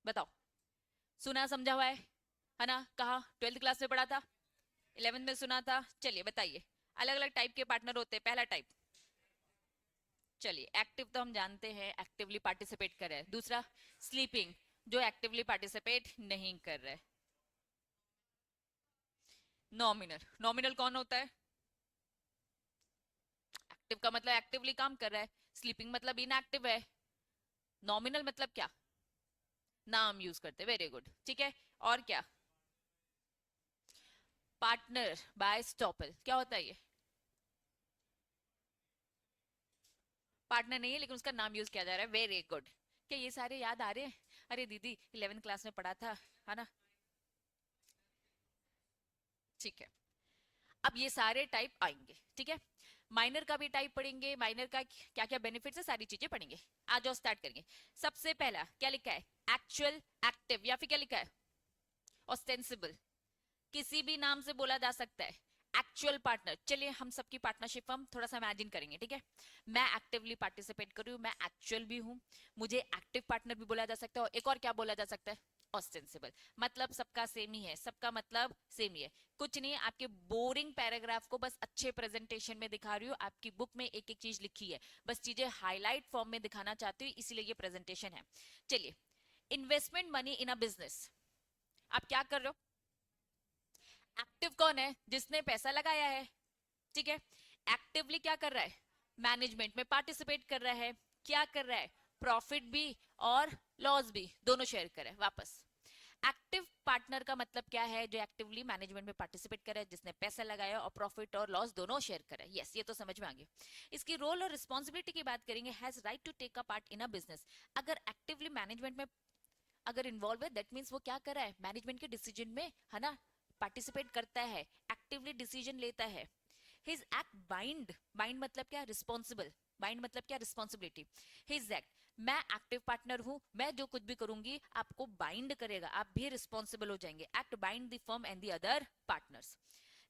बताओ। सुना समझा हुआ है ना? कहा? 12th क्लास में पढ़ा था, 11th में सुना था। चलिए बताइए। अलग अलग टाइप के पार्टनर होते हैं। पहला टाइप, चलिए एक्टिव तो हम जानते हैं, एक्टिवली पार्टिसिपेट कर रहे हैं। दूसरा स्लीपिंग, जो एक्टिवली पार्टिसिपेट नहीं कर रहे। नॉमिनल, नॉमिनल कौन होता है? एक्टिव का मतलब एक्टिवली काम कर रहा है, स्लीपिंग मतलब इनएक्टिव है। नॉमिनल मतलब क्या? नाम यूज करते, वेरी गुड, ठीक है। और क्या? पार्टनर बाय स्टॉपल, क्या होता है ये? पार्टनर नहीं है लेकिन उसका नाम यूज किया जा रहा है, वेरी गुड। क्या ये सारे याद आ रहे हैं? अरे दीदी 11th क्लास में पढ़ा था, है ना? ठीक है। अब ये सारे टाइप आएंगे, ठीक है। माइनर का भी टाइप पढ़ेंगे, माइनर का क्या क्या बेनिफिट्स है, सारी चीजें पढ़ेंगे। आ जाओ स्टार्ट करेंगे। सबसे पहला क्या लिखा है? एक्चुअल, एक्टिव, या फिर क्या लिखा है? ऑस्टेंसिबल। किसी भी नाम से बोला जा सकता है। एक्चुअल पार्टनर, चलिए हम सबकी पार्टनरशिप हम थोड़ा सा इमेजिन करेंगे, ठीक है। मैं एक्टिवली पार्टिसिपेट कर रही हूं, मैं एक्चुअल भी हूं, मुझे एक्टिव पार्टनर भी बोला जा सकता है। और एक और क्या बोला जा सकता है? ऑस्टेंसिबल। मतलब सबका सेम ही है, सबका मतलब सेम ही है। कुछ नहीं, आपके बोरिंग पैराग्राफ को बस अच्छे प्रेजेंटेशन में दिखा रही हूँ। आपकी बुक में एक एक चीज लिखी है, बस चीजें हाईलाइट फॉर्म में दिखाना चाहती हूँ, इसीलिए ये प्रेजेंटेशन है। चलिए, investment money in a business. आप क्या कर रहे हो? एक्टिव कौन है? जिसने पैसा लगाया है, ठीक है। एक्टिवली क्या कर रहा है? मैनेजमेंट में पार्टिसिपेट कर रहा है। क्या कर रहा है? प्रॉफिट भी और लॉस भी दोनों शेयर कर रहा है। वापस, एक्टिव पार्टनर का मतलब क्या है? जो एक्टिवली मैनेजमेंट में पार्टिसिपेट कर रहा है, जिसने पैसा लगाया और प्रॉफिट और लॉस दोनों शेयर कर रहा है। यस, ये तो समझ में आ गया। इसकी रोल और रिस्पॉन्सिबिलिटी की बात करेंगे। Has right to take a part in a business. अगर एक्टिवली मैनेजमेंट में अगर इन्वॉल्व है, दैट मीन्स वो क्या कर रहा है? मैनेजमेंट के डिसीजन में, है ना, पार्टिसिपेट करता है, एक्टिवली डिसीजन लेता है। हिज एक्ट बाइंड, बाइंड मतलब क्या? रिस्पॉन्सिबल। बाइंड मतलब क्या? रिस्पॉन्सिबिलिटी। हिज एक्ट, मैं एक्टिव पार्टनर हूं, मैं जो कुछ भी करूंगी आपको बाइंड करेगा, आप भी रिस्पॉन्सिबल हो जाएंगे। Act bind the firm and the other partners.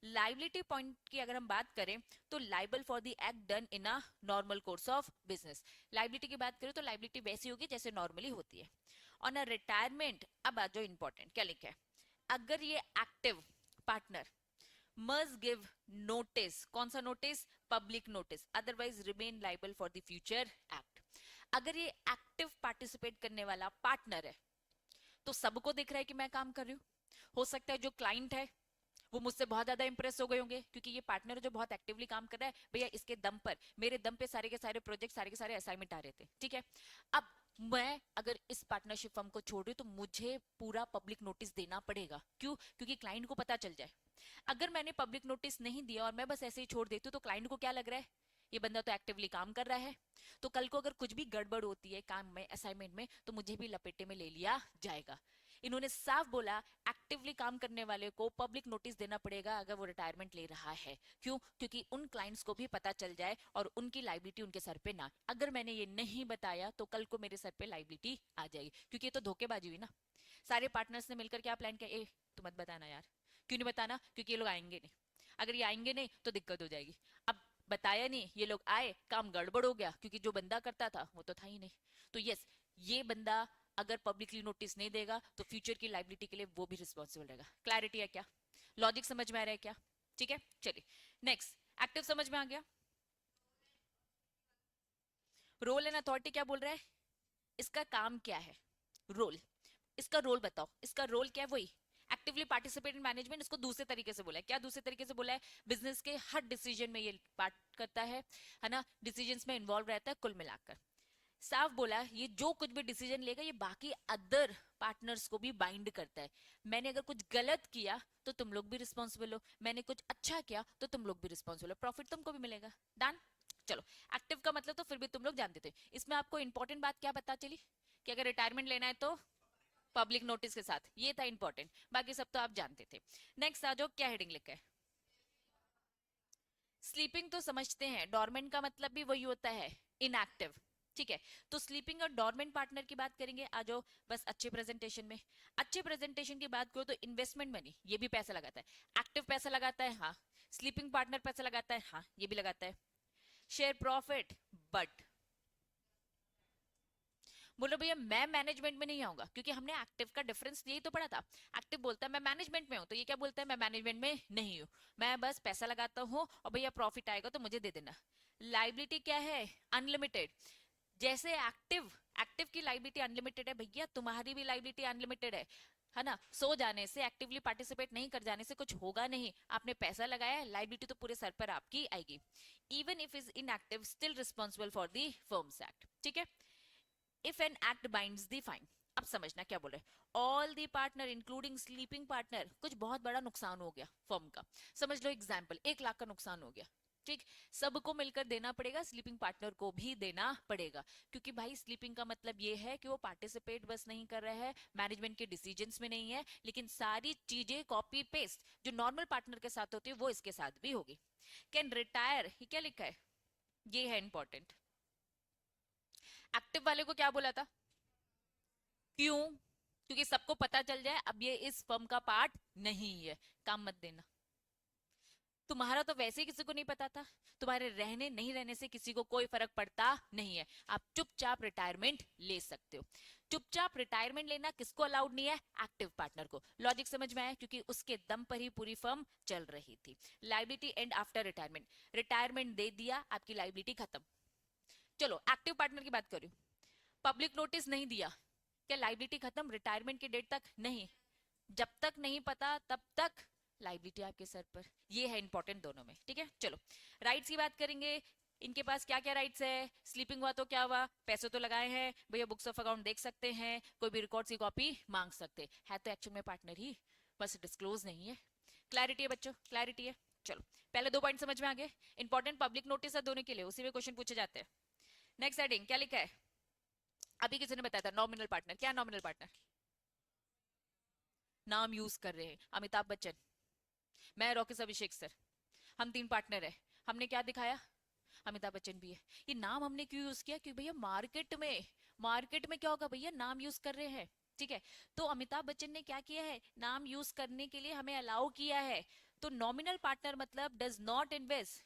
Liability point की अगर हम बात करें तो liable for the act done in a normal course of business. Liability की बात करें तो लाइबिलिटी वैसी होगी जैसे नॉर्मली होती है। ऑन अ रिटायरमेंट, अब आ जाओ इंपॉर्टेंट, क्या लिखा है? अगर ये active partner must give notice, कौन सा notice? Public notice, otherwise remain liable for the future act. अगर ये एक्टिव पार्टिसिपेट करने वाला पार्टनर है तो सबको दिख रहा है कि मैं काम कर रही हूँ। हो सकता है जो क्लाइंट है वो मुझसे बहुत ज्यादा इंप्रेस हो गए होंगे, क्योंकि ये पार्टनर जो बहुत एक्टिवली काम कर रहा है, भैया इसके दम पर, मेरे दम पे सारे के सारे प्रोजेक्ट, सारे के सारे असाइनमेंट आ रहे थे, ठीक है। अब मैं अगर इस पार्टनरशिप फर्म को छोड़ रही हूँ तो मुझे पूरा पब्लिक नोटिस देना पड़ेगा। क्यों? क्योंकि क्लाइंट को पता चल जाए। अगर मैंने पब्लिक नोटिस नहीं दिया और मैं बस ऐसे ही छोड़ देती हूँ तो क्लाइंट को क्या लग रहा है? ये बंदा तो एक्टिवली काम कर रहा है, तो कल को अगर कुछ भी गड़बड़ होती है काम में, असाइनमेंट में, तो मुझे भी लपेटे में ले लिया जाएगा। इन्होंने साफ बोला एक्टिवली काम करने वाले को पब्लिक नोटिस देना पड़ेगा अगर वो रिटायरमेंट ले रहा है। क्यों? क्योंकि उन क्लाइंट्स को भी पता चल जाए और उनकी लाइबिलिटी उनके सर पे ना। अगर मैंने ये नहीं बताया तो कल को मेरे सर पे लाइबिलिटी आ जाएगी, क्योंकि ये तो धोखेबाजी हुई ना। सारे पार्टनर्स ने मिलकर क्या प्लान किया? ए तो मत बताना यार। क्यों नहीं बताना? क्योंकि ये लोग आएंगे नहीं। अगर ये आएंगे नहीं तो दिक्कत हो जाएगी। अब बताया नहीं, ये लोग आए, काम गड़बड़ हो गया, क्योंकि जो बंदा करता था वो तो था ही नहीं। तो यस, ये बंदा अगर पब्लिकली नोटिस नहीं देगा तो फ्यूचर की लाइबिलिटी के लिए वो भी रिस्पॉन्सिबल रहेगा। क्लैरिटी है क्या? लॉजिक समझ में आ रहा है क्या? ठीक है, चलिए नेक्स्ट। एक्टिव समझ में आ गया। रोल एंड अथॉरिटी क्या बोल रहा है? इसका काम क्या है? रोल, इसका रोल बताओ। इसका रोल क्या है? वही एक्टिवली पार्टिसिपेट इन मैनेजमेंट। इसको दूसरे तरीके से बोला है। क्या दूसरे तरीके से बोला है? बिजनेस के हर डिसीजन में ये पार्ट करता है ना, डिसीजंस में इन्वॉल्व रहता है। कुल मिलाकर साफ बोला, ये जो कुछ भी डिसीजन लेगा ये बाकी अदर पार्टनर्स को भी बाइंड करता है। मैंने अगर कुछ गलत किया तो तुम लोग भी रिस्पॉन्सिबल हो, मैंने कुछ अच्छा किया तो तुम लोग भी रिस्पॉन्सिबल हो, प्रॉफिट तुमको भी मिलेगा। डन। चलो, एक्टिव का मतलब तो फिर भी तुम लोग जानते थे। इसमें आपको इंपॉर्टेंट बात क्या पता चली? कि अगर रिटायरमेंट लेना है तो पब्लिक नोटिस के साथ, ये था इंपॉर्टेंट। बाकी सब तो आप जानते थे। नेक्स्ट आ जाओ, क्या हेडिंग लिखा है? स्लीपिंग तो समझते हैं, डॉर्मेंट का मतलब भी वही होता है, इनएक्टिव। ठीक है, तो स्लीपिंग और डॉर्मेंट पार्टनर की बात करेंगे। आ जाओ बस अच्छे प्रेजेंटेशन में। अच्छे प्रेजेंटेशन की बात करो तो इन्वेस्टमेंट मनी, ये भी पैसा लगाता है। एक्टिव पैसा लगाता है, हाँ। स्लीपिंग पार्टनर पैसा लगाता है, हाँ, ये भी लगाता है। शेयर प्रॉफिट, बट बोलो भैया मैं मैनेजमेंट में नहीं आऊंगा, क्योंकि हमने एक्टिव का डिफरेंस यही तो पढ़ा था। एक्टिव बोलता है मैं मैनेजमेंट में हूँ, तो ये क्या बोलता है मैं मैनेजमेंट में नहीं हूँ, मैं बस पैसा लगाता हूँ और भैया प्रॉफिट आएगा तो मुझे दे देना। लाइबिलिटी क्या है? अनलिमिटेड। जैसे एक्टिव, एक्टिव की लाइबिलिटी अनलिमिटेड है, भैया तुम्हारी भी लाइबिलिटी अनलिमिटेड है ना। सो जाने से, एक्टिवली पार्टिसिपेट नहीं कर जाने से कुछ होगा नहीं, आपने पैसा लगाया है, लाइबिलिटी तो पूरे सर पर आपकी आएगी। Even if is inactive still responsible for the firms act, ठीक है। If an act binds the fine, अब समझना क्या बोले, all the partner including sleeping partner, कुछ बहुत बड़ा नुकसान हो गया फर्म का, समझ लो एग्जाम्पल 1 लाख का नुकसान हो गया, ठीक। सबको मिलकर देना पड़ेगा, स्लीपिंग पार्टनर को भी देना पड़ेगा, क्योंकि भाई स्लीपिंग का मतलब ये है कि वो पार्टिसिपेट बस नहीं कर रहा है, मैनेजमेंट के डिसीजंस में नहीं है, लेकिन सारी चीजें कॉपी पेस्ट जो नॉर्मल पार्टनर के साथ होती है वो इसके साथ भी होगी। कैन रिटायर, ये क्या लिखा है, ये है इंपॉर्टेंट। एक्टिव वाले को क्या बोला था? क्यों? क्योंकि सबको पता चल जाए अब ये इस फर्म का पार्ट नहीं है, काम मत देना। तुम्हारा तो वैसे ही किसी को नहीं पता था, तुम्हारे रहने नहीं रहने से किसी को कोई फर्क पड़ता नहीं है, आप चुपचाप रिटायरमेंट ले सकते हो। चुपचाप रिटायरमेंट लेना किसको अलाउड नहीं है? एक्टिव पार्टनर को। लॉजिक समझ में आया? क्योंकि उसके दम पर ही पूरी फर्म चल रही थी। Liability and after retirement, retirement दे दिया, आपकी लाइबिलिटी खत्म। चलो एक्टिव पार्टनर की बात करूं, पब्लिक नोटिस नहीं दिया, क्या लाइबिलिटी खत्म रिटायरमेंट की डेट तक? नहीं, जब तक नहीं पता तब तक लाइबिलिटी आपके सर पर। ये है इंपॉर्टेंट दोनों में, ठीक है। चलो राइट्स की बात करेंगे, इनके पास क्या क्या राइट्स है। स्लीपिंग हुआ तो क्या हुआ, पैसे तो लगाए हैं भैया, बुक्स ऑफ अकाउंट देख सकते हैं, कोई भी रिकॉर्ड्स की कॉपी मांग सकते है, तो एक्चुअल में पार्टनर ही, बस डिस्क्लोज नहीं है। क्लैरिटी है बच्चों, क्लैरिटी है। चलो पहले 2 पॉइंट समझ में आ गए, इंपॉर्टेंट पब्लिक नोटिस है दोनों के लिए, उसी में क्वेश्चन पूछे जाते हैं। नेक्स्ट हेडिंग क्या लिखा है, अभी किसी ने बताया था नॉमिनल पार्टनर, क्या नॉमिनल पार्टनर? नाम यूज कर रहे हैं, अमिताभ बच्चन, मैं रॉकेश अभिषेक सर, हम 3 पार्टनर है, हमने क्या दिखाया, अमिताभ बच्चन भी है। ये नाम हमने क्यों यूज किया, क्योंकि भैया मार्केट में क्या होगा भैया, नाम यूज कर रहे हैं, ठीक है। तो अमिताभ बच्चन ने क्या किया है, नाम यूज करने के लिए हमें अलाउ किया है। तो नॉमिनल पार्टनर मतलब डज नॉट इन्वेस्ट,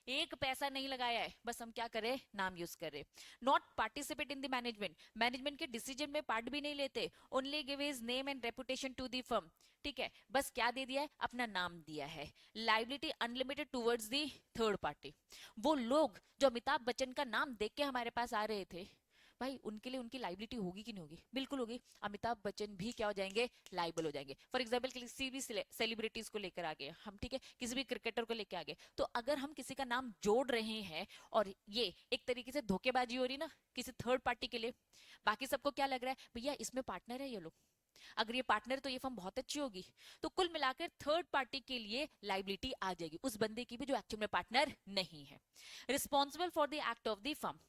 एक पैसा नहीं लगाया है, बस हम क्या करें, नाम यूज करें। Not participate in the management, management के डिसीजन में पार्ट भी नहीं लेते, only give his name and reputation to the firm, ठीक है, बस क्या दे दिया है, अपना नाम दिया है। Liability unlimited towards the third party, वो लोग जो अमिताभ बच्चन का नाम देख के हमारे पास आ रहे थे, भाई उनके लिए उनकी लाइबिलिटी होगी कि नहीं होगी? बिल्कुल होगी। अमिताभ बच्चन भी क्या हो जाएंगे, लाइबल हो जाएंगे। फॉर एग्जाम्पल किसी भी सेलिब्रिटीज को लेकर आ गए हम, ठीक है, किसी भी क्रिकेटर को लेकर आ गए, तो अगर हम किसी का नाम जोड़ रहे हैं और ये एक तरीके से धोखेबाजी हो रही ना किसी थर्ड पार्टी के लिए, बाकी सबको क्या लग रहा है, भैया इसमें पार्टनर है ये लोग, अगर ये पार्टनर तो ये फर्म बहुत अच्छी होगी, तो कुल मिलाकर थर्ड पार्टी के लिए लाइबिलिटी आ जाएगी उस बंदे की भी जो एक्चुअल में पार्टनर नहीं है। Responsible for the act of the firm,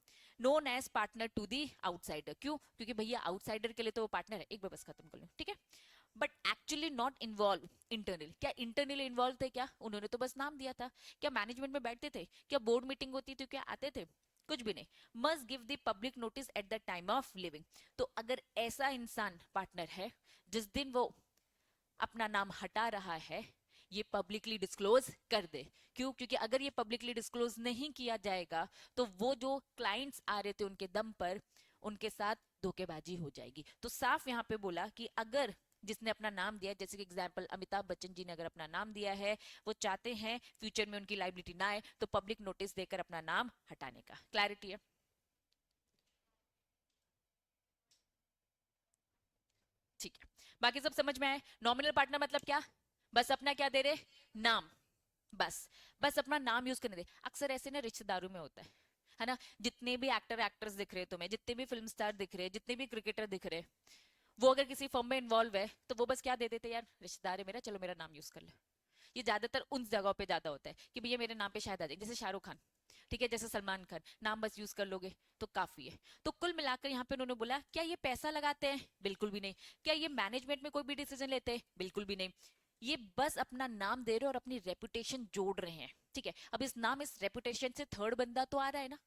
known as partner to the outsider, क्यों? क्योंकि भैया आउटसाइडर के लिए तो वो पार्टनर है, एक बार बस खत्म कर लो, ठीक है। But actually not involve internally, क्या इंटरनली इन्वॉल्व थे क्या? उन्होंने तो बस नाम दिया था। क्या मैनेजमेंट में बैठते थे? क्या बोर्ड मीटिंग होती थी? क्या आते थे? कुछ भी नहीं। Must give the public notice at the time of living, तो अगर ऐसा इंसान पार्टनर है, जिस दिन वो अपना नाम हटा रहा है, ये पब्लिकली डिस्क्लोज कर दे। क्यों? क्योंकि अगर ये पब्लिकली डिस्क्लोज नहीं किया जाएगा तो वो जो क्लाइंट्स आ रहे थे उनके दम पर, उनके साथ धोखेबाजी हो जाएगी। तो साफ यहाँ पे बोला कि अगर जिसने अपना नाम दिया, जैसे कि एग्जांपल अमिताभ बच्चन जी ने अगर अपना नाम दिया है, वो चाहते हैं फ्यूचर में उनकी लाइबिलिटी ना आए, तो पब्लिक नोटिस देकर अपना नाम हटाने का। क्लैरिटी है? ठीक है, बाकी सब समझ में आए। नॉमिनल पार्टनर मतलब क्या, बस अपना क्या दे रहे, नाम, बस, बस अपना नाम यूज करने दे। अक्सर ऐसे ना रिश्तेदारों में होता है ना, जितने भी एक्टर एक्ट्रेस दिख रहे हैं तुम्हें, जितने भी फिल्म स्टार दिख रहे हैं, जितने भी क्रिकेटर दिख रहे हैं, वो अगर किसी फॉर्म में इन्वॉल्व है तो वो बस क्या दे देते हैं, यार रिश्तेदार है मेरा, चलो मेरा नाम यूज कर ले। ये ज्यादातर उन जगहों पे ज्यादा होता है कि भैया मेरे नाम पे शायद आ जाए, जैसे शाहरुख खान, ठीक है, जैसे सलमान खान, नाम बस यूज कर लोगे तो काफी है। तो कुल मिलाकर यहाँ पे उन्होंने बोला, क्या ये पैसा लगाते हैं? बिल्कुल भी नहीं। क्या ये मैनेजमेंट में कोई भी डिसीजन लेते हैं? बिल्कुल भी नहीं। ये बस अपना नाम दे रहे और अपनी रेपुटेशन जोड़ रहे हैं, ठीक है। अब इस नाम इस रेपुटेशन से थर्ड बंदा तो आ रहा है ना,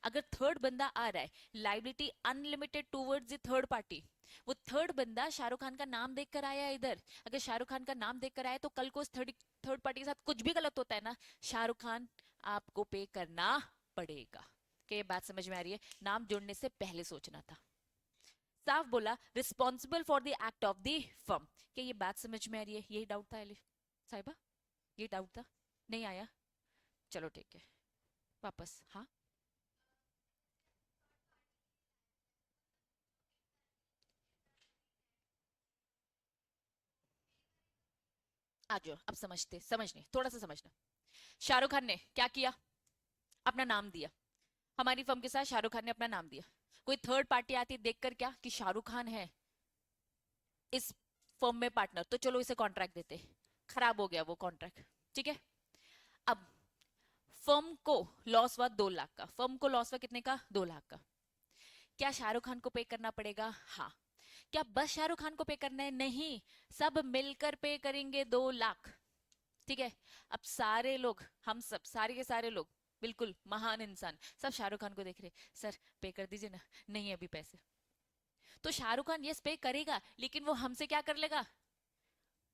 अगर थर्ड बंदा आ रहा है, liability unlimited towards the third party. वो थर्ड बंदा शाहरुख खान का नाम देखकर आया है इधर, अगर शाहरुख खान का नाम देखकर आया तो कल को उस थर्ड थर्ड पार्टी के साथ कुछ भी गलत होता है ना, शाहरुख खान आपको पे करना पड़ेगा। क्या ये बात समझ में आ रही है? नाम जोड़ने से पहले सोचना था। साफ बोला responsible for the act of the firm. क्या ये बात समझ में आ रही है? यही डाउट था साहिबा, ये डाउट था? नहीं आया? चलो ठीक है, वापस। हाँ, आ जाओ, अब समझने थोड़ा सा समझना। शाहरुख खान ने क्या किया? अपना नाम दिया। हमारी फर्म के साथ शाहरुख खान ने अपना नाम दिया। कोई थर्ड पार्टी आती देखकर क्या कि शाहरुख खान है इस फर्म में पार्टनर, तो चलो इसे कॉन्ट्रैक्ट देते। खराब हो गया वो कॉन्ट्रैक्ट, ठीक है। अब फर्म को लॉस हुआ 2 लाख का, फर्म को लॉस हुआ कितने का? 2 लाख का। क्या शाहरुख खान को पे करना पड़ेगा? हाँ। क्या बस शाहरुख खान को पे करना है? नहीं, सब मिलकर पे करेंगे 2 लाख, ठीक है। अब सारे लोग, हम सब सारे के सारे लोग, बिल्कुल महान इंसान, सब शाहरुख खान को देख रहे, सर पे कर दीजिए ना। नहीं है अभी पैसे। तो शाहरुख खान यस पे करेगा, लेकिन वो हमसे क्या कर लेगा?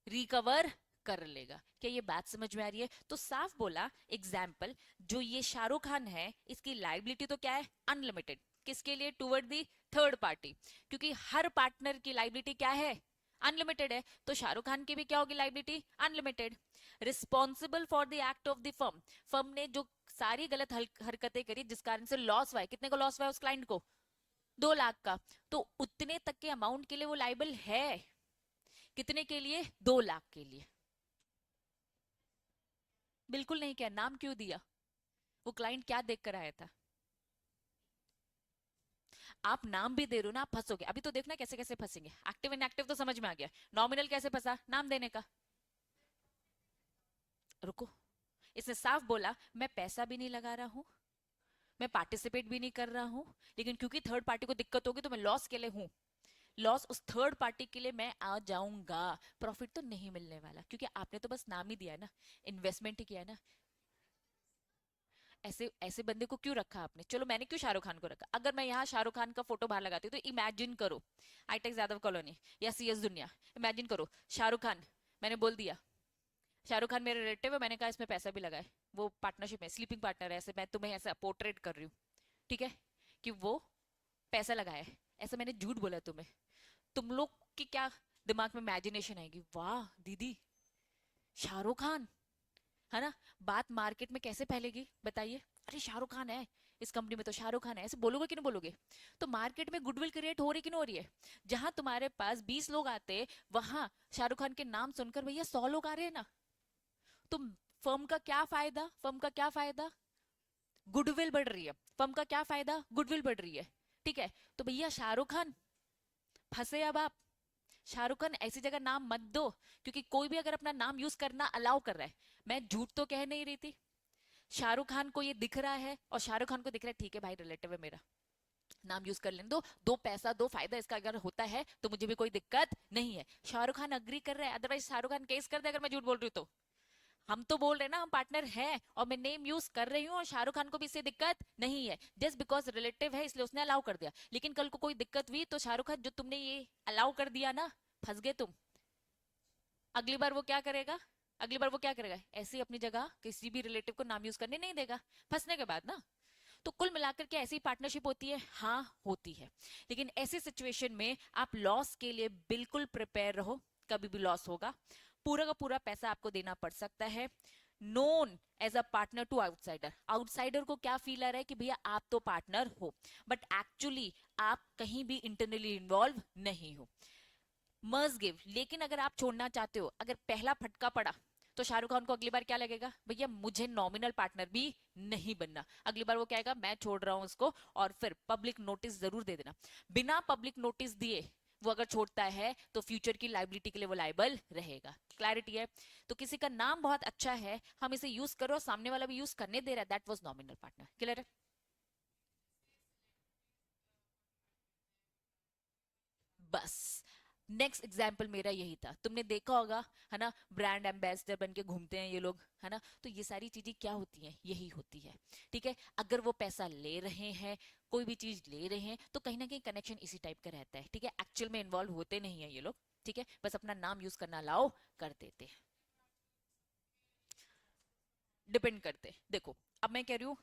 रिकवर कर लेगा। क्या ये बात समझ में आ रही है? तो साफ बोला एग्जाम्पल, जो ये शाहरुख खान है इसकी लाइबिलिटी तो क्या है? अनलिमिटेड। किसके लिए? Toward the third party. क्योंकि हर पार्टनर की लाइबिलिटी क्या है? अनलिमिटेड है। तो शाहरुख खान की भी क्या होगी liability? Unlimited. Responsible for the act of the firm, firm ने जो सारी गलत हरकतें करी जिस कारण से लॉस हुआ है, कितने का लॉस हुआ है उस क्लाइंट को? 2 लाख का। तो उतने तक के अमाउंट के लिए वो लाइबल है। कितने के लिए? 2 लाख के लिए। बिल्कुल नहीं किया। नाम क्यों दिया? वो क्लाइंट क्या देख कर आया था? आप नाम भी दे रहे हो ना, आप फंसोगे। अभी तो देखना कैसे कैसे फंसेंगे। एक्टिव इनएक्टिव तो समझ में आ गया, नॉमिनल कैसे फंसा? नाम देने का। रुको, इसने साफ बोला मैं पैसा भी नहीं लगा रहा हूं, मैं पार्टिसिपेट भी नहीं कर रहा हूं, लेकिन क्योंकि थर्ड पार्टी को दिक्कत होगी तो मैं लॉस के लिए हूं। लॉस उस थर्ड पार्टी के लिए मैं आ जाऊंगा, प्रॉफिट तो नहीं मिलने वाला, क्योंकि आपने तो बस नाम ही दिया है ना, इन्वेस्टमेंट ही किया है ना। ऐसे ऐसे बंदे को क्यों रखा आपने? चलो मैंने क्यों शाहरुख खान को रखा? अगर मैं यहाँ शाहरुख खान का फोटो बाहर लगाती हूँ तो इमेजिन करो, हाईटेक यादव कॉलोनी या सीएस दुनिया, इमेजिन करो शाहरुख खान, मैंने बोल दिया शाहरुख खान मेरे रिलेटिव है, मैंने कहा इसमें पैसा भी लगाए, वो पार्टनरशिप में स्लीपिंग पार्टनर है, ऐसे मैं तुम्हें ऐसा पोर्ट्रेट कर रही हूँ, ठीक है, कि वो पैसा लगाया है, ऐसा मैंने झूठ बोला तुम्हें। तुम लोग की क्या दिमाग में इमेजिनेशन आएगी? वाह दीदी, शाहरुख खान, है ना। बात मार्केट में कैसे फैलेगी बताइए? अरे शाहरुख खान है इस कंपनी में, तो शाहरुख खान है, ऐसे बोलोगे कि नहीं बोलोगे? तो मार्केट में गुडविल क्रिएट हो रही कि नहीं हो रही है? जहां तुम्हारे पास 20 लोग आते, वहां शाहरुख खान के नाम सुनकर भैया 100 लोग आ रहे हैं ना। तो फर्म का क्या फायदा? फर्म का क्या फायदा? गुडविल बढ़ रही है। फर्म का क्या फायदा? गुडविल बढ़ रही है, ठीक है। तो भैया शाहरुख खान फंसे अब आप। शाहरुख खान ऐसी जगह नाम मत दो, क्योंकि कोई भी अगर अपना नाम यूज करना अलाउ कर रहा है, मैं झूठ तो कह नहीं रही थी। शाहरुख खान को ये दिख रहा है और शाहरुख खान को दिख रहा है ठीक है भाई रिलेटिव है मेरा, नाम यूज कर लेने दो, दो पैसा दो फायदा इसका अगर होता है तो मुझे भी कोई दिक्कत नहीं है। शाहरुख खान अग्री कर रहा है, अदरवाइज शाहरुख खान केस कर दे अगर मैं झूठ बोल रही हूँ तो। हम तो बोल रहे हैं ना हम पार्टनर हैं और मैं नेम यूज कर रही हूँ और शाहरुख खान को भी इससे दिक्कत नहीं है, जस्ट बिकॉज रिलेटिव है इसलिए उसने अलाउ कर दिया। लेकिन कल को कोई दिक्कत हुई तो शाहरुख खान जो तुमने ये अलाउ कर दिया ना, फंस गए तुम। अगली बार वो क्या करेगा? अगली बार वो क्या करेगा? ऐसी अपनी जगह किसी भी रिलेटिव को नाम यूज करने नहीं देगा, फंसने के बाद ना। तो कुल मिलाकर के ऐसी पार्टनरशिप होती है, हाँ होती है। लेकिन ऐसी सिचुएशन में आप लॉस के लिए बिल्कुल प्रिपेयर रहो, कभी भी लॉस होगा, पूरा का पूरा पैसा आपको देना पड़ सकता है। Known as a partner to outsider, outsider को क्या फील आ रहा है कि भैया आप तो पार्टनर हो, बट एक्चुअली आप कहीं भी इंटरनली इन्वॉल्व नहीं हो। मर्ज गिव, लेकिन अगर आप छोड़ना चाहते हो, अगर पहला फटका पड़ा तो शाहरुख खान को अगली बार क्या लगेगा? भैया मुझे नॉमिनल पार्टनर भी नहीं बनना। अगली बार वो क्या आएगा? मैं छोड़ रहा हूं उसको, और फिर पब्लिक नोटिस जरूर दे देना। बिना पब्लिक नोटिस दिए वो अगर छोड़ता है तो फ्यूचर की लाइबिलिटी के लिए वो लाइबल रहेगा। क्लैरिटी है? तो किसी का नाम बहुत अच्छा है, हम इसे यूज करो, सामने वाला भी यूज करने दे रहा है, that was nominal partner. Clear है? बस नेक्स्ट एग्जाम्पल मेरा यही था, तुमने देखा होगा, है ना, ब्रांड एम्बेसडर बन के घूमते हैं ये लोग, है ना। तो ये सारी चीजें क्या होती हैं? यही होती है, ठीक है। अगर वो पैसा ले रहे हैं, कोई भी चीज ले रहे हैं, तो कहीं ना कहीं कनेक्शन इसी टाइप का रहता है, ठीक है। एक्चुअल में इन्वॉल्व होते नहीं है ये लोग, ठीक है, बस अपना नाम यूज करना अलाउ कर देते हैं। डिपेंड करते हैं। देखो, अब मैं कह रही हूँ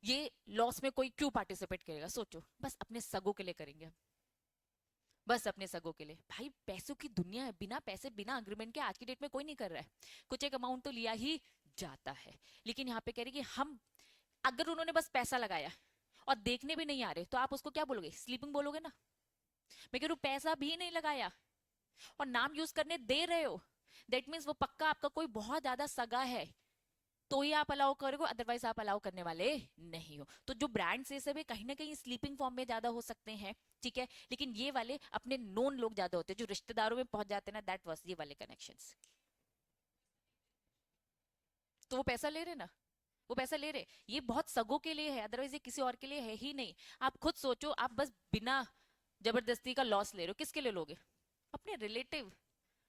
ये लॉस में कोई क्यों पार्टिसिपेट करेगा? सोचो, बस अपने सगों के लिए करेंगे हम। बस अपने सगों के लिए। भाई पैसों की दुनिया है, बिना पैसे बिना अग्रीमेंट के आज की डेट में कोई नहीं कर रहा है। कुछ एक अमाउंट तो लिया ही जाता है। लेकिन यहाँ पे कह रहे कि हम, अगर उन्होंने बस पैसा लगाया और देखने भी नहीं आ रहे तो आप उसको क्या बोलोगे, स्लीपिंग बोलोगे ना। मैं कह रही हूँ पैसा भी नहीं लगाया और नाम यूज करने दे रहे हो, दैट मीन्स वो पक्का आपका कोई बहुत ज्यादा सगा है, तो ही आप अलाउ करोगे, अदरवाइज आप अलाउ करने वाले नहीं हो। तो जो ब्रांड्स ये सब है कहीं ना कहीं स्लीपिंग फॉर्म में ज्यादा हो सकते हैं, ठीक है, लेकिन ये वाले अपने नोन लोग ज्यादा होते हैं, जो रिश्तेदारों में पहुंच जाते हैं ना, दैट वाज ये वाले कनेक्शंस। तो वो पैसा ले रहे ना, वो पैसा ले रहे, ये बहुत सगों के लिए है, अदरवाइज ये किसी और के लिए है ही नहीं। आप खुद सोचो, आप बस बिना जबरदस्ती का लॉस ले रहे हो, किसके लिए लोगे? अपने रिलेटिव,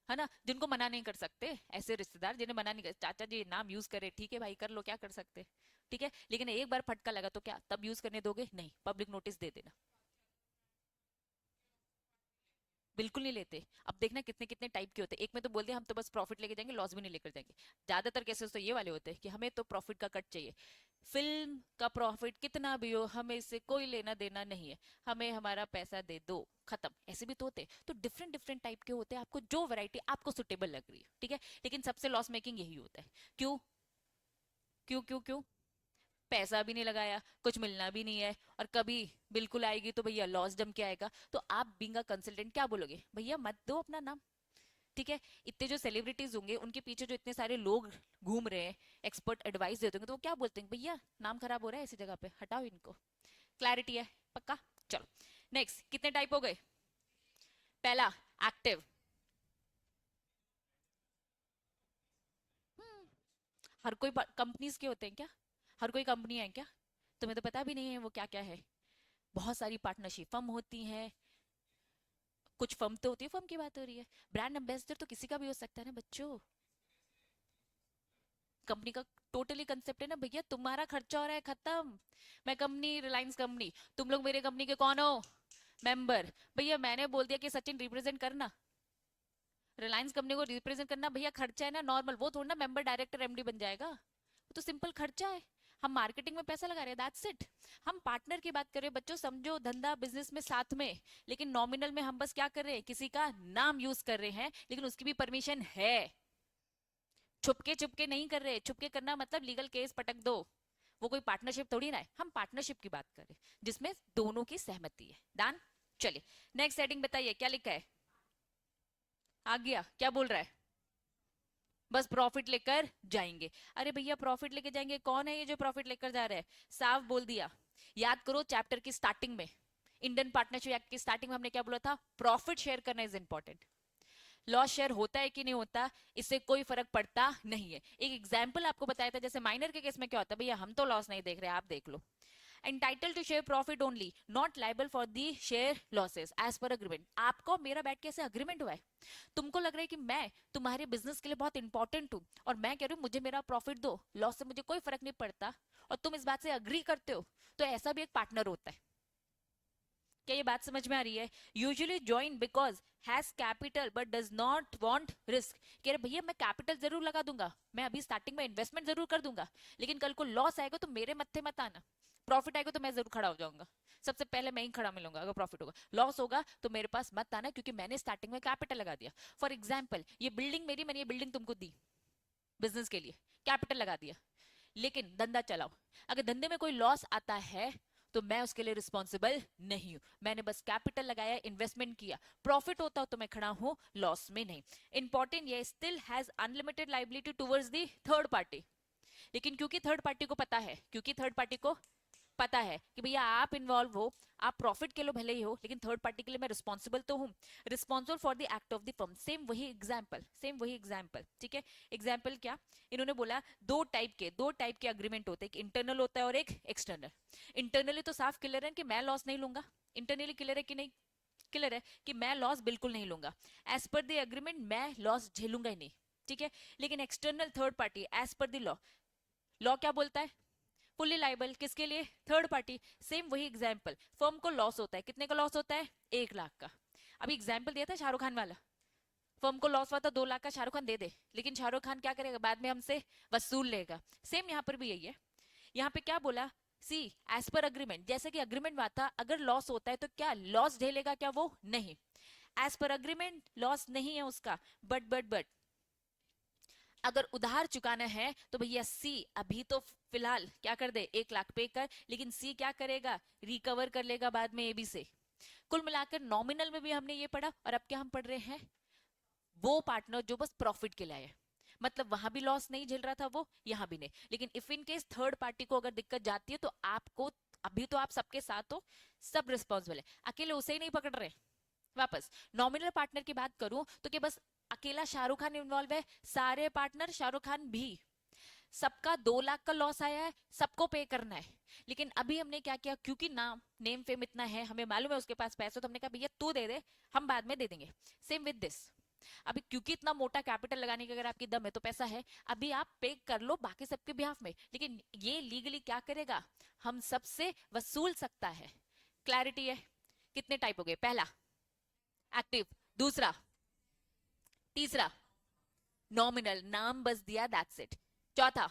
है ना, जिनको मना नहीं कर सकते, ऐसे रिश्तेदार जिन्हें मना नहीं कर, चाचा जी नाम यूज करे, ठीक है भाई कर लो, क्या कर सकते, ठीक है, लेकिन एक बार फटका लगा तो क्या तब यूज करने दोगे? नहीं, पब्लिक नोटिस दे देना। बिल्कुल नहीं लेते। अब देखना कितने कितने टाइप के होते हैं, एक में तो बोल दिया हम तो बस प्रॉफिट लेके जाएंगे, लॉस भी नहीं लेकर जाएंगे। ज्यादातर केसेस तो ये वाले होते हैं कि हमें तो प्रॉफिट का कट चाहिए, फिल्म का प्रॉफिट कितना भी हो हमें इससे कोई लेना देना नहीं है, हमें हमारा पैसा दे दो, खत्म। ऐसे भी तो होते हैं। तो डिफरेंट डिफरेंट टाइप के होते हैं, आपको जो वैरायटी आपको सुटेबल लग रही है, ठीक है, लेकिन सबसे लॉस मेकिंग यही होता है। क्यों क्यों क्यों क्यों? पैसा भी नहीं लगाया, कुछ मिलना भी नहीं है, और कभी बिल्कुल आएगी तो भैया लॉस जम के आएगा। तो आप बीइंग अ कंसल्टेंट क्या बोलोगे, भैया मत दो अपना नाम, ठीक है। इतने जो सेलिब्रिटीज होंगे उनके पीछे जो इतने सारे लोग घूम रहे हैं, एक्सपर्ट एडवाइस देते होंगे, तो वो क्या बोलते हैं, भैया नाम खराब हो रहा है ऐसी जगह पे, हटाओ इनको। क्लैरिटी है? पक्का? चलो नेक्स्ट, कितने टाइप हो गए? पहला, एक्टिव। हर कोई कंपनीज के होते हैं क्या? हर कोई कंपनी है क्या? तुम्हें तो पता भी नहीं है वो क्या क्या है। बहुत सारी पार्टनरशिप फर्म होती है, कुछ फर्म तो होती है, फर्म की बात हो रही है। ब्रांड एम्बेसडर तो किसी का भी हो सकता है ना बच्चों। कंपनी का टोटली कंसेप्ट है ना भैया, तुम्हारा खर्चा हो रहा है, खत्म। मैं कंपनी, रिलायंस कंपनी, तुम लोग मेरे कंपनी के कौन हो? मेंबर। भैया मैंने बोल दिया कि सचिन रिप्रेजेंट करना, रिलायंस कंपनी को रिप्रेजेंट करना, भैया खर्चा है ना नॉर्मल, वो थोड़ा ना मेंबर डायरेक्टर एमडी बन जाएगा, वो तो सिंपल खर्चा है। हम मार्केटिंग में पैसा लगा रहे हैं, दैट्स इट। हम पार्टनर की बात कर रहे हैं बच्चों, समझो धंधा बिजनेस में साथ में, लेकिन नॉमिनल में हम बस क्या कर रहे हैं, किसी का नाम यूज कर रहे हैं, लेकिन उसकी भी परमिशन है। छुपके छुपके नहीं कर रहे, छुपके करना मतलब लीगल केस पटक दो, वो कोई पार्टनरशिप थोड़ी ना है। हम पार्टनरशिप की बात कर रहे हैं जिसमें दोनों की सहमति है, डन। चलिए नेक्स्ट सेटिंग बताइए क्या लिखा है? आ गया, क्या बोल रहा है? बस प्रॉफिट लेकर जाएंगे। अरे भैया प्रॉफिट लेके जाएंगे, कौन है ये जो प्रॉफिट लेकर जा रहा है? साफ बोल दिया। याद करो चैप्टर की स्टार्टिंग में, इंडियन पार्टनरशिप एक्ट की स्टार्टिंग में हमने क्या बोला था, प्रॉफिट शेयर करना इज इंपॉर्टेंट। लॉस शेयर होता है कि नहीं होता, इससे कोई फर्क पड़ता नहीं है। एक एग्जाम्पल आपको बताया था, जैसे माइनर के केस में क्या होता है, भैया हम तो लॉस नहीं देख रहे, आप देख लो। entitled to share profit only, not liable for the share losses as per agreement। आपको मेरा बैठ के ऐसे अग्रीमेंट हुआ है, तुमको लग रहा है कि मैं तुम्हारे बिजनेस के लिए बहुत इंपॉर्टेंट हूँ, और मैं कह रही हूँ मुझे मेरा प्रॉफिट दो, लॉस से मुझे कोई फर्क नहीं पड़ता, और तुम इस बात से अग्री करते हो, तो ऐसा भी एक पार्टनर होता है। क्या ये बात समझ में आ रही है? Usually join because has capital but does not want risk. कह रहे भैया मैं कैपिटल जरूर लगा दूंगा, मैं अभी स्टार्टिंग में इन्वेस्टमेंट जरूर कर दूंगा, लेकिन कल को लॉस आएगा तो मेरे मत्थे मत आना, प्रॉफिट आएगा तो मैं जरूर खड़ा हो जाऊंगा, सबसे पहले मैं ही खड़ा मिलूंगा अगर प्रॉफिट होगा, लॉस होगा तो मेरे पास मत आना, क्योंकि मैंने स्टार्टिंग में कैपिटल लगा दिया। फॉर एग्जाम्पल ये बिल्डिंग मेरी, मैंने ये बिल्डिंग तुमको दी बिजनेस के लिए, कैपिटल लगा दिया, लेकिन धंधा चलाओ, अगर धंधे में कोई लॉस आता है तो मैं उसके लिए रिस्पॉन्सिबल नहीं हूं, मैंने बस कैपिटल लगाया, इन्वेस्टमेंट किया, प्रॉफिट होता हो तो मैं खड़ा हूं, लॉस में नहीं। इंपॉर्टेंट ये, still has unlimited liability towards the third party. लेकिन क्योंकि थर्ड पार्टी को पता है, क्योंकि थर्ड पार्टी को पता है कि भैया आप इन्वॉल्व हो, आप प्रॉफिट के लिए भले ही हो, लेकिन थर्ड पार्टी के लिए मैं रिस्पॉन्सिबल तो हूं, responsible for the act of the firm. Same वही एग्जाम्पल, सेम वही एग्जाम्पल, ठीक है। एग्जाम्पल क्या, इन्होंने बोला दो टाइप के अग्रीमेंट होते हैं, एक इंटरनल होता है और एक एक्सटर्नल। इंटरनली तो साफ क्लियर है कि मैं लॉस नहीं लूंगा, इंटरनली क्लियर है कि नहीं, क्लियर है कि मैं लॉस बिल्कुल नहीं लूंगा, एज पर द एग्रीमेंट मैं लॉस झेलूंगा ही नहीं, ठीक है। लेकिन external third party as per the law, law क्या बोलता है, फुल्ली लाइबल, किसके लिए, थर्ड पार्टी। सेम वही एग्जाम्पल, फर्म को लॉस होता है, कितने का लॉस होता है, 1 लाख का। अभी एग्जाम्पल दिया था शाहरुख खान वाला, फर्म को लॉस हुआ था 2 लाख का, शाहरुख खान दे दे, लेकिन शाहरुख खान क्या करेगा, बाद में हमसे वसूल लेगा। सेम यहाँ पर भी यही है। यहाँ पे क्या बोला, सी एज पर अग्रीमेंट, जैसे कि अग्रीमेंट में था अगर लॉस होता है तो क्या लॉस झेलेगा क्या, वो नहीं। एज पर अग्रीमेंट लॉस नहीं है उसका, बट अगर उधार चुकाना है तो भैया सी अभी तो फिलहाल क्या कर दे, 1 लाख पे कर, लेकिन सी क्या करेगा, रिकवर कर लेगा बाद में एबी से। कुल मिलाकर नॉमिनल में भी हमने ये पढ़ा, और अब क्या हम पढ़ रहे हैं, वो पार्टनर जो बस प्रॉफिट के लिए आए, मतलब वहां भी लॉस नहीं झेल रहा था वो, यहां भी नहीं। लेकिन if in case third party को अगर दिक्कत जाती है तो आपको, अभी तो आप सबके साथ हो, सब रिस्पॉन्सिबल है, अकेले उसे ही नहीं पकड़ रहे। वापस नॉमिनल पार्टनर की बात करूं तो क्या बस अकेला शाहरुख खान इन्वॉल्व है, सारे पार्टनर, शाहरुख खान भी, सबका 2 लाख का लॉस आया है, सबको पे करना है। लेकिन अभी हमने क्या किया, क्योंकि नाम नेम फेम इतना है, हमें मालूम है उसके पास पैसे, तो हमने कहा भैया तू दे दे, हम बाद में दे देंगे। सेम विद दिस, अभी क्योंकि इतना मोटा कैपिटल लगाने की अगर आपकी दम है तो पैसा है, अभी आप पे कर लो बाकी सबके बिहाफ में, लेकिन ये लीगली क्या करेगा, हम सबसे वसूल सकता है। क्लैरिटी है? कितने टाइप हो गए, पहला एक्टिव, दूसरा, तीसरा नॉमिनल, नाम बस दिया, दैट्स इट, चौथा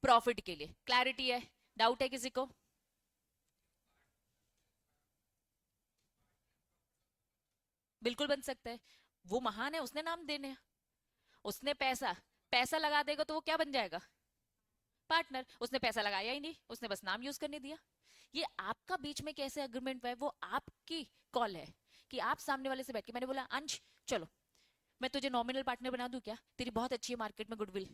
प्रॉफिट के लिए। क्लैरिटी है? डाउट है किसी को? बिल्कुल बन सकता है, वो महान है, उसने नाम देने हैं, उसने पैसा पैसा लगा देगा तो वो क्या बन जाएगा, पार्टनर। उसने पैसा लगाया ही नहीं, उसने बस नाम यूज करने दिया। ये आपका बीच में कैसे अग्रीमेंट हुआ है वो आपकी कॉल है, कि आप सामने वाले से बैठ के, मैंने बोला अंश चलो मैं तुझे नॉमिनल पार्टनर बना दूं क्या, तेरी बहुत अच्छी है मार्केट में गुडविल,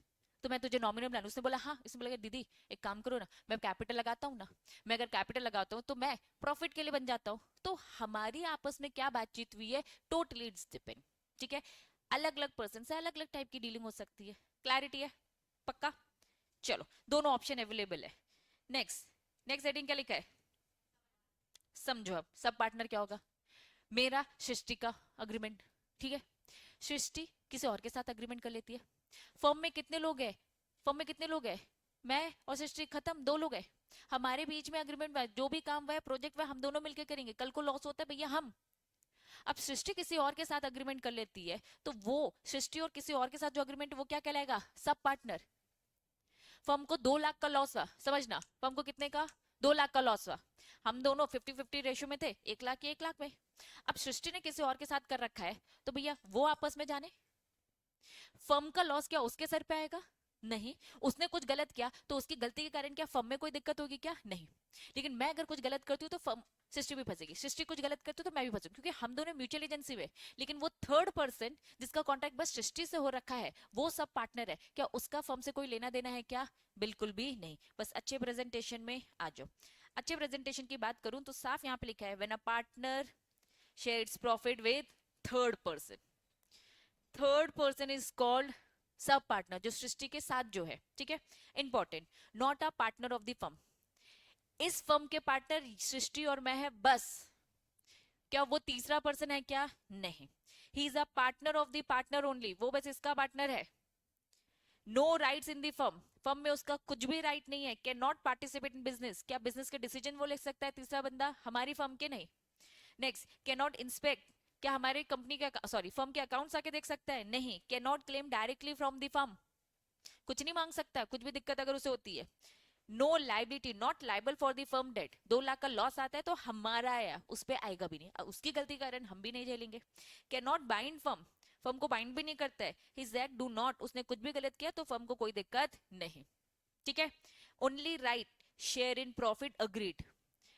तो मैं तुझे नॉमिनल बना लूं। उसने बोला हाँ, इसने बोला दीदी एक काम करो ना, मैं कैपिटल लगाता हूँ ना, मैं अगर कैपिटल लगाता हूँ तो मैं प्रॉफिट के लिए बन जाता हूँ। तो हमारी आपस में क्या बातचीत हुई है, टोटली इट्स डिपेंड। ठीक है, अलग अलग पर्सन से अलग अलग टाइप की डीलिंग हो सकती है। क्लैरिटी है? पक्का? चलो, दोनों ऑप्शन अवेलेबल है। नेक्स्ट, नेक्स्ट हेडिंग क्या लिखा है, समझो अब सब पार्टनर क्या होगा। मेरा सृष्टि का अग्रीमेंट, ठीक है, सृष्टि किसी और के साथ अग्रीमेंट कर लेती है। फर्म में कितने लोग हैं, फर्म में कितने लोग हैं, मैं और सृष्टि, खत्म, 2 लोग हैं। हमारे बीच में अग्रीमेंट हुआ है, जो भी काम हुआ है प्रोजेक्ट हुआ है, हम दोनों मिलकर करेंगे, कल को लॉस होता है भैया हम। अब सृष्टि किसी और के साथ अग्रीमेंट कर लेती है, तो वो सृष्टि और किसी और के साथ जो अग्रीमेंट, वो क्या कहलाएगा, सब पार्टनर। फर्म को 2 लाख का लॉस हुआ, समझना, फर्म को कितने का, 2 लाख का लॉस हुआ, हम दोनों 50-50 रेशियो में थे, 1 लाख या 1 लाख में। अब सृष्टि ने किसी और के साथ कर रखा है, तो भैया वो आपस में जाने, फर्म का लॉस क्या उसके सर पे आएगा, नहीं। उसने कुछ गलत किया तो उसकी गलती के कारण क्या फर्म में कोई दिक्कत होगी क्या, नहीं। लेकिन मैं अगर कुछ गलत करती हूँ तो फर्म, सृष्टि भी फंसेगी, सृष्टि कुछ गलत करती तो मैं भी फंसूंगी, क्योंकि हम दोनों म्यूचुअल एजेंसी में। लेकिन वो थर्ड पर्सन जिसका कॉन्ट्रैक्ट बस सृष्टि से हो रखा है, वो सब पार्टनर है, क्या उसका फर्म से कोई लेना देना है क्या, बिल्कुल भी नहीं। बस अच्छे प्रेजेंटेशन में आ जाओ। अच्छे प्रेजेंटेशन की बात करूं तो साफ यहाँ पे लिखा है, when a partner shares profit with third person, third person is called sub partner, जो सृष्टि के साथ जो है, ठीक है। Important, not a partner of the firm, इस फर्म के पार्टनर सृष्टि और मैं है बस, क्या वो तीसरा पर्सन है क्या, नहीं। He is a partner of the partner only, वो बस इसका पार्टनर है। No rights in the firm, firm में उसका कुछ भी राइट नहीं है। Can not participate in business, क्या बिजनेस के डिसीजन वो ले सकता है तीसरा बंदा, हमारी फर्म के नहीं। नेक्स्ट, कैन नॉट इंस्पेक्ट, क्या हमारे कंपनी का, सॉरी फर्म के अकाउंट्स आके देख सकता है, नहीं। Can not claim directly from the firm, कुछ नहीं मांग सकता, कुछ भी दिक्कत अगर उसे होती है। No liability, not liable for the firm debt, 2 lakh का लॉस आता है तो हमारा आया, उस पर आएगा भी नहीं, उसकी गलती के कारण हम भी नहीं झेलेंगे। Can not bind firm, firm को बाइंड भी नहीं करता है। ही दैट डू नॉट, उसने कुछ भी गलत किया तो फर्म को कोई दिक्कत नहीं, ठीक है। Only right share in profit agreed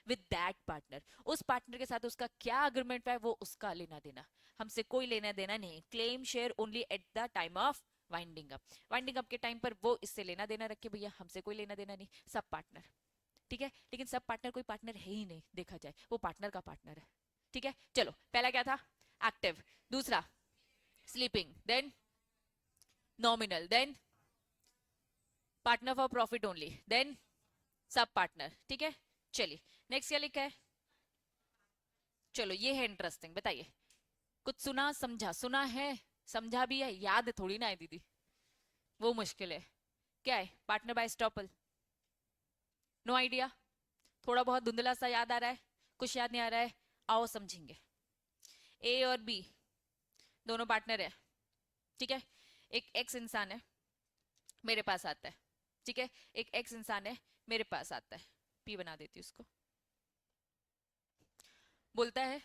with that partner, उस पार्टनर के साथ उसका क्या अग्रीमेंट है वो उसका लेना देना, हमसे कोई लेना देना नहीं। Claim share only at the time of winding up, winding up के टाइम पर वो इससे लेना देना रखे, भैया हमसे कोई लेना देना नहीं, सब पार्टनर, ठीक है। लेकिन सब पार्टनर कोई पार्टनर है ही नहीं, देखा जाए वो पार्टनर का पार्टनर है, ठीक है। चलो, पहला क्या था, एक्टिव, दूसरा sleeping, then nominal, then partner for profit only, then sub partner, ठीक है। चलिए, नेक्स्ट क्या लिखा है, चलो ये है इंटरेस्टिंग, बताइए। कुछ सुना समझा, सुना है समझा भी है, याद थोड़ी ना है दीदी, वो मुश्किल है। क्या है, partner by estoppel, no idea, थोड़ा बहुत धुंधला सा याद आ रहा है, कुछ याद नहीं आ रहा है, आओ समझेंगे। ए और बी दोनों पार्टनर है, ठीक है। एक एक्स इंसान है, मेरे पास आता है, ठीक है। एक एक्स इंसान है, मेरे पास आता है, पी बना देती हूँ उसको, बोलता है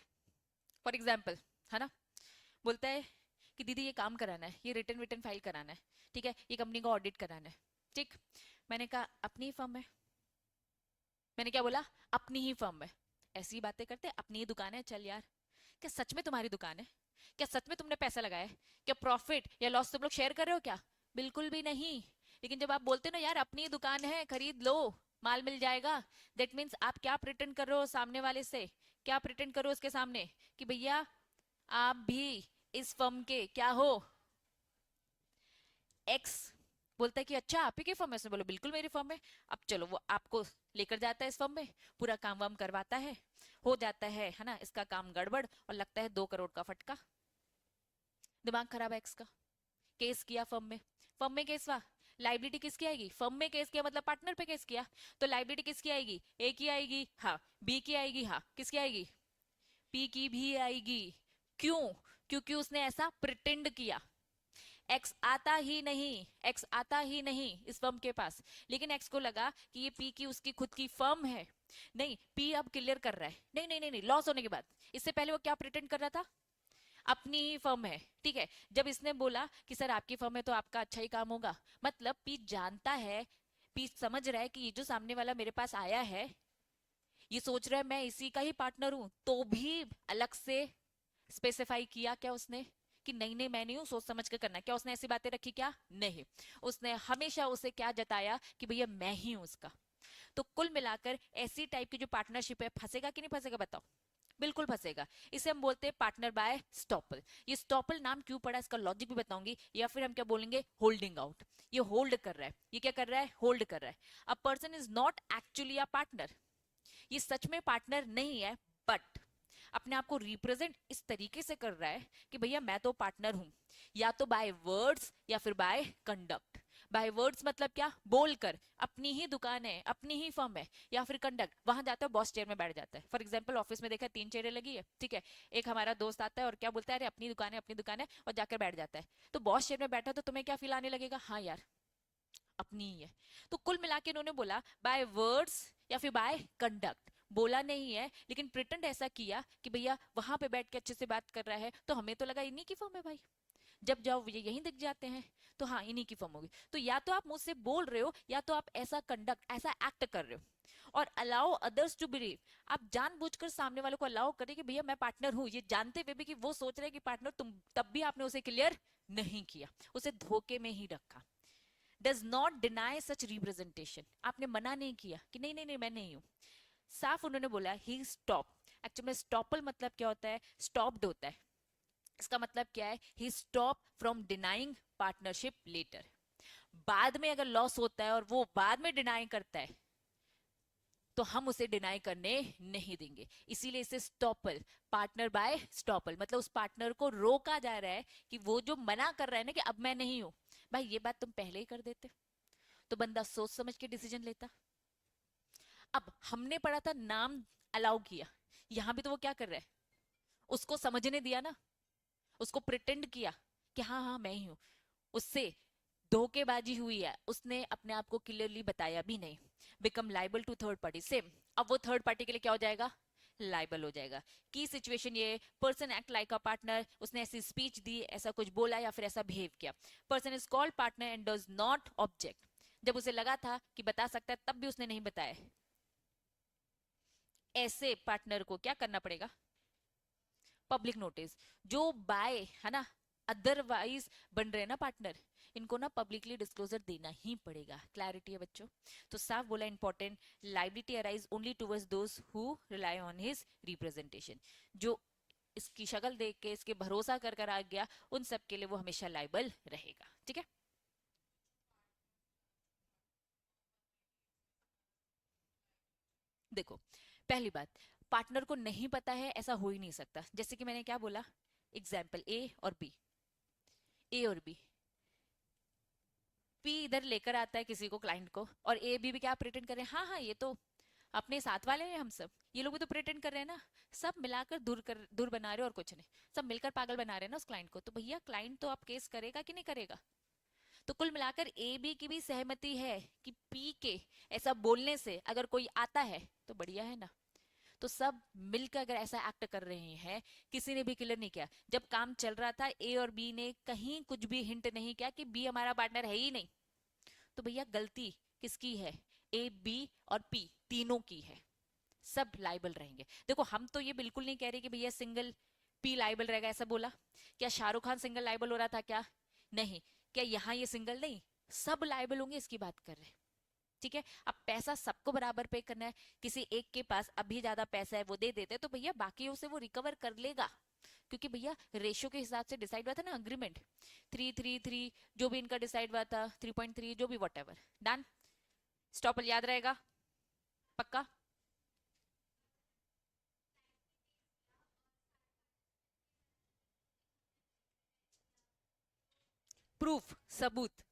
फॉर एग्जाम्पल, है ना, बोलता है कि दीदी ये काम कराना है, ये रिटर्न विटर्न फाइल कराना है, ठीक है, ये कंपनी को ऑडिट कराना है, ठीक। मैंने कहा अपनी ही फर्म है। मैंने क्या बोला? अपनी ही फर्म है। ऐसी बातें करते, अपनी ही दुकान है, चल यार। क्या सच में तुम्हारी दुकान है? क्या सच में तुमने पैसा लगाया है? क्या प्रॉफिट या लॉस तुम लोग शेयर कर रहे हो क्या? बिल्कुल भी नहीं। लेकिन जब आप बोलते हो ना यार अपनी ही दुकान है, खरीद लो, माल मिल जाएगा, दैट मीन्स आप क्या प्रिटेंड कर रहे हो सामने वाले से? क्या प्रिटेंड करो उसके सामने कि भैया आप भी इस फर्म के क्या हो? एक्स बोलता है कि अच्छा आप ही की फर्म है। उसने बोला बिल्कुल मेरी फर्म है। अब चलो वो आपको लेकर जाता है इस फर्म में, पूरा काम वाम करवाता हो जाता है ना, इसका काम गड़बड़ और लगता है 2 करोड़ का फटका। दिमाग खराब है एक्स का। केस किया फर्म में केस हुआ। लाइबिलिटी किसकी आएगी? फर्म में केस किया मतलब पार्टनर पे केस किया, तो लाइबिलिटी किसकी आएगी? ए की आएगी, हाँ। बी की आएगी, हाँ। किसकी आएगी? पी की भी आएगी। क्यों? क्योंकि उसने ऐसा प्रिटेंड किया। एक्स आता ही नहीं, एक्स आता ही नहीं इस फर्म के पास। लेकिन एक्स को लगा कि ये पी की उसकी खुद की फर्म है। नहीं, पी अब क्लियर कर रहा है, नहीं नहीं नहीं नहीं, लॉस होने के बाद। इससे पहले वो क्या प्रिटेंड कर रहा था? अपनी ही फर्म है, ठीक है। जब इसने बोला कि सर आपकी फर्म है तो आपका अच्छा ही काम होगा, मतलब पी जानता है, पी समझ रहा है कि ये जो सामने वाला मेरे पास आया है, ये सोच रहा है मैं इसी का ही पार्टनर हूं, तो भी अलग से स्पेसिफाई किया क्या उसने कि नहीं नहीं मैं नहीं हूं, सोच समझ कर करना। क्या उसने ऐसी बातें रखी? क्या नहीं। उसने हमेशा उसे क्या जताया कि भैया मैं ही हूं उसका। तो कुल मिलाकर ऐसी टाइप की जो पार्टनरशिप है, फंसेगा कि नहीं फंसेगा बताओ? बिल्कुल फंसेगा। इसे हम बोलते हैं पार्टनर बाय स्टॉपल। ये स्टॉपल नाम क्यों पड़ा इसका लॉजिक भी बताऊंगी, या फिर हम क्या बोलेंगे, होल्डिंग आउट। ये होल्ड कर रहा है, ये क्या कर रहा है? होल्ड कर रहा है। A person is not actually a partner, ये सच में पार्टनर नहीं है, बट अपने आप को रिप्रेजेंट इस तरीके से कर रहा है कि भैया मैं तो पार्टनर हूं, या तो बाय वर्ड्स या फिर बाय कंडक्ट। बाय वर्ड्स मतलब क्या? बोलकर अपनी ही दुकान है, अपनी ही फर्म है, या फिर कंडक्ट, वहां जाता है बॉस चेयर में बैठ जाता है। फॉर एग्जांपल ऑफिस में देखा 3 चेयरें लगी है, ठीक है, एक हमारा दोस्त आता है और क्या बोलता है, अरे अपनी दुकान है, अपनी दुकान है, और जाकर बैठ जाता है। तो बॉस चेयर में बैठा तो तुम्हें क्या फील आने लगेगा? हाँ यार अपनी ही है। तो कुल मिला के इन्होंने बोला बाय वर्ड्स या फिर बाय कंडक्ट। बोला नहीं है लेकिन प्रिटेंड ऐसा किया कि भैया वहां पे बैठ के अच्छे से बात कर रहा है, तो हमें तो लगा इन्हीं की फर्म है भाई। जब जाओ ये यहीं दिख जाते हैं, तो हाँ इन्हीं की फर्म होगी। तो या तो आप मुझसे बोल रहे हो, या तो आप ऐसा कंडक्ट, ऐसा एक्ट कर रहे हो। और अलाउ अदर्स टू बिलीव, आप जानबूझकर सामने वाले को अलाउ करें कि भैया मैं पार्टनर हूं, ये जानते हुए भी कि वो सोच रहे हैं कि पार्टनर तुम, तब भी आपने उसे क्लियर नहीं किया, उसे धोखे में ही रखा। Does not deny such representation, आपने मना नहीं किया कि नहीं नहीं नहीं मैं नहीं हूं। साफ उन्होंने बोला ही स्टॉप। एक्चुअली में स्टॉपल मतलब क्या होता है? स्टॉप्ड होता है। इसका मतलब क्या है? He stop from denying partnership letter. बाद में अगर लॉस होता है और वो बाद में डिनाई करता है, तो हम उसे डिनाई करने नहीं देंगे। इसीलिए इसे स्टॉपल, पार्टनर बाय स्टॉपल, मतलब उस पार्टनर को रोका जा रहा है कि वो जो मना कर रहा है ना कि अब मैं नहीं हूं, भाई ये बात तुम पहले ही कर देते तो बंदा सोच समझ के डिसीजन लेता। अब हमने पढ़ा था नाम अलाउ किया, यहां भी तो वो क्या कर रहा है? उसको समझने दिया ना, उसको प्रिटेंड किया कि हाँ हाँ मैं ही हूं। उससे धोखेबाजी हुई है, उसने अपने आप को क्लियरली बताया भी नहीं। Become liable to third party, same. अब वो थर्ड पार्टी के लिए क्या हो जाएगा? लाइबल हो जाएगा। की सिचुएशन ये, person act like a partner, उसने ऐसी स्पीच दी, ऐसा कुछ बोला या फिर ऐसा बिहेव किया। Person is called partner and does not object. जब उसे लगा था कि बता सकता है तब भी उसने नहीं बताया। ऐसे पार्टनर को क्या करना पड़ेगा? Public notice. जो बाय है ना अदरवाइज बन रहे हैं ना पार्टनर, इनको ना पब्लिकली डिस्क्लोजर देना ही पड़ेगा। क्लैरिटी है बच्चों? तो साफ बोला important, liability arise only towards those who rely on his representation. जो इसकी शक्ल देख के इसके भरोसा कर कर आ गया, उन सब के लिए वो हमेशा लाइबल रहेगा। ठीक है, देखो पहली बात, पार्टनर को नहीं पता है ऐसा हो ही नहीं सकता। जैसे कि मैंने क्या बोला, एग्जाम्पल ए और बी, ए और बी, पी इधर लेकर आता है किसी को, क्लाइंट को, और ए बी क्या प्रिटेंड कर रहे हैं, हाँ हाँ ये तो अपने साथ वाले हैं हम सब, ये लोग भी तो प्रिटेंड कर रहे हैं ना। सब मिलाकर दूर बना रहे हो और कुछ नहीं, सब मिलकर पागल बना रहे हैं ना उस क्लाइंट को। तो भैया क्लाइंट तो आप केस करेगा कि नहीं करेगा? तो कुल मिलाकर ए बी की भी सहमति है कि पी के ऐसा बोलने से अगर कोई आता है तो बढ़िया है ना। तो सब मिलकर अगर ऐसा एक्ट कर रहे हैं, किसी ने भी क्लियर नहीं किया, जब काम चल रहा था ए और बी ने कहीं कुछ भी हिंट नहीं किया कि बी हमारा पार्टनर है ही नहीं, तो भैया गलती किसकी है? ए, बी और पी तीनों की है, सब लाइबल रहेंगे। देखो हम तो ये बिल्कुल नहीं कह रहे कि भैया सिंगल पी लाइबल रहेगा, ऐसा बोला क्या? शाहरुख खान सिंगल लाइबल हो रहा था क्या? नहीं। क्या यहाँ ये सिंगल नहीं, सब लाइबल होंगे, इसकी बात कर रहे हैं। ठीक है, अब पैसा सबको बराबर पे करना है, किसी एक के पास अभी ज्यादा पैसा है वो दे देते तो भैया बाकी उसे वो रिकवर कर लेगा, क्योंकि भैया रेशियो के हिसाब से डिसाइड हुआ था ना अग्रीमेंट, 3-3-3 जो भी इनका डिसाइड हुआ था, 3.3 जो भी वट एवर डन। स्टॉपल याद रहेगा पक्का? प्रूफ, सबूत।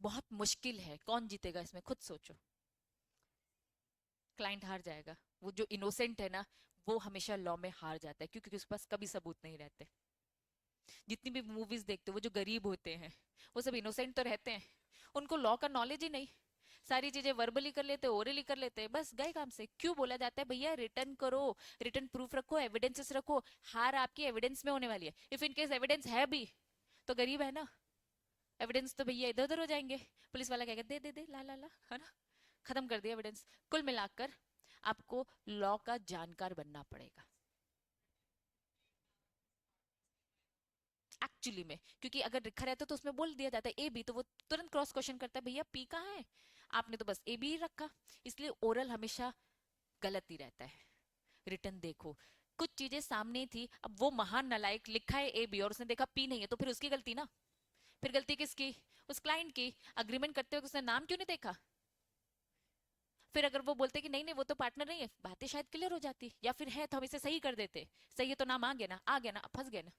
बहुत मुश्किल है, कौन जीतेगा इसमें खुद सोचो। क्लाइंट हार जाएगा, वो जो इनोसेंट है ना वो हमेशा लॉ में हार जाता है, क्योंकि उसके पास कभी सबूत नहीं रहते। जितनी भी मूवीज देखते हो वो जो गरीब होते हैं वो सब इनोसेंट तो रहते हैं, उनको लॉ का नॉलेज ही नहीं, सारी चीजें वर्बली कर लेते, ओरली कर लेते, बस गए काम से। क्यों बोला जाता है भैया रिटर्न करो, रिटर्न प्रूफ रखो, एविडेंसेस रखो, हार आपकी एविडेंस में होने वाली है। इफ इन केस एविडेंस है भी तो गरीब है ना, एविडेंस तो भैया इधर उधर हो जाएंगे, पुलिस वाला कहेगा दे दे दे ला ला ला, है ना, खत्म कर दिया एविडेंस। कुल मिलाकर आपको लॉ का जानकार बनना पड़ेगा एक्चुअली में, क्योंकि अगर लिखा रहता तो उसमें बोल दिया जाता है ए बी, तो वो तुरंत क्रॉस क्वेश्चन करता है भैया पी कहाँ है, आपने तो बस ए बी ही रखा। इसलिए ओरल हमेशा गलत ही रहता है। रिटर्न देखो, कुछ चीजें सामने थी, अब वो महान नालायक लिखा है ए बी और उसने देखा पी नहीं है, तो फिर उसकी गलती ना, फिर गलती किसकी? उस क्लाइंट की। अग्रीमेंट करते हुए उसने नाम क्यों नहीं देखा? फिर अगर वो बोलते कि नहीं नहीं वो तो पार्टनर नहीं है, बातें शायद क्लियर हो जाती, या फिर है तो हम इसे सही कर देते, सही है तो नाम आ गया ना, आ गया ना, फंस गए ना।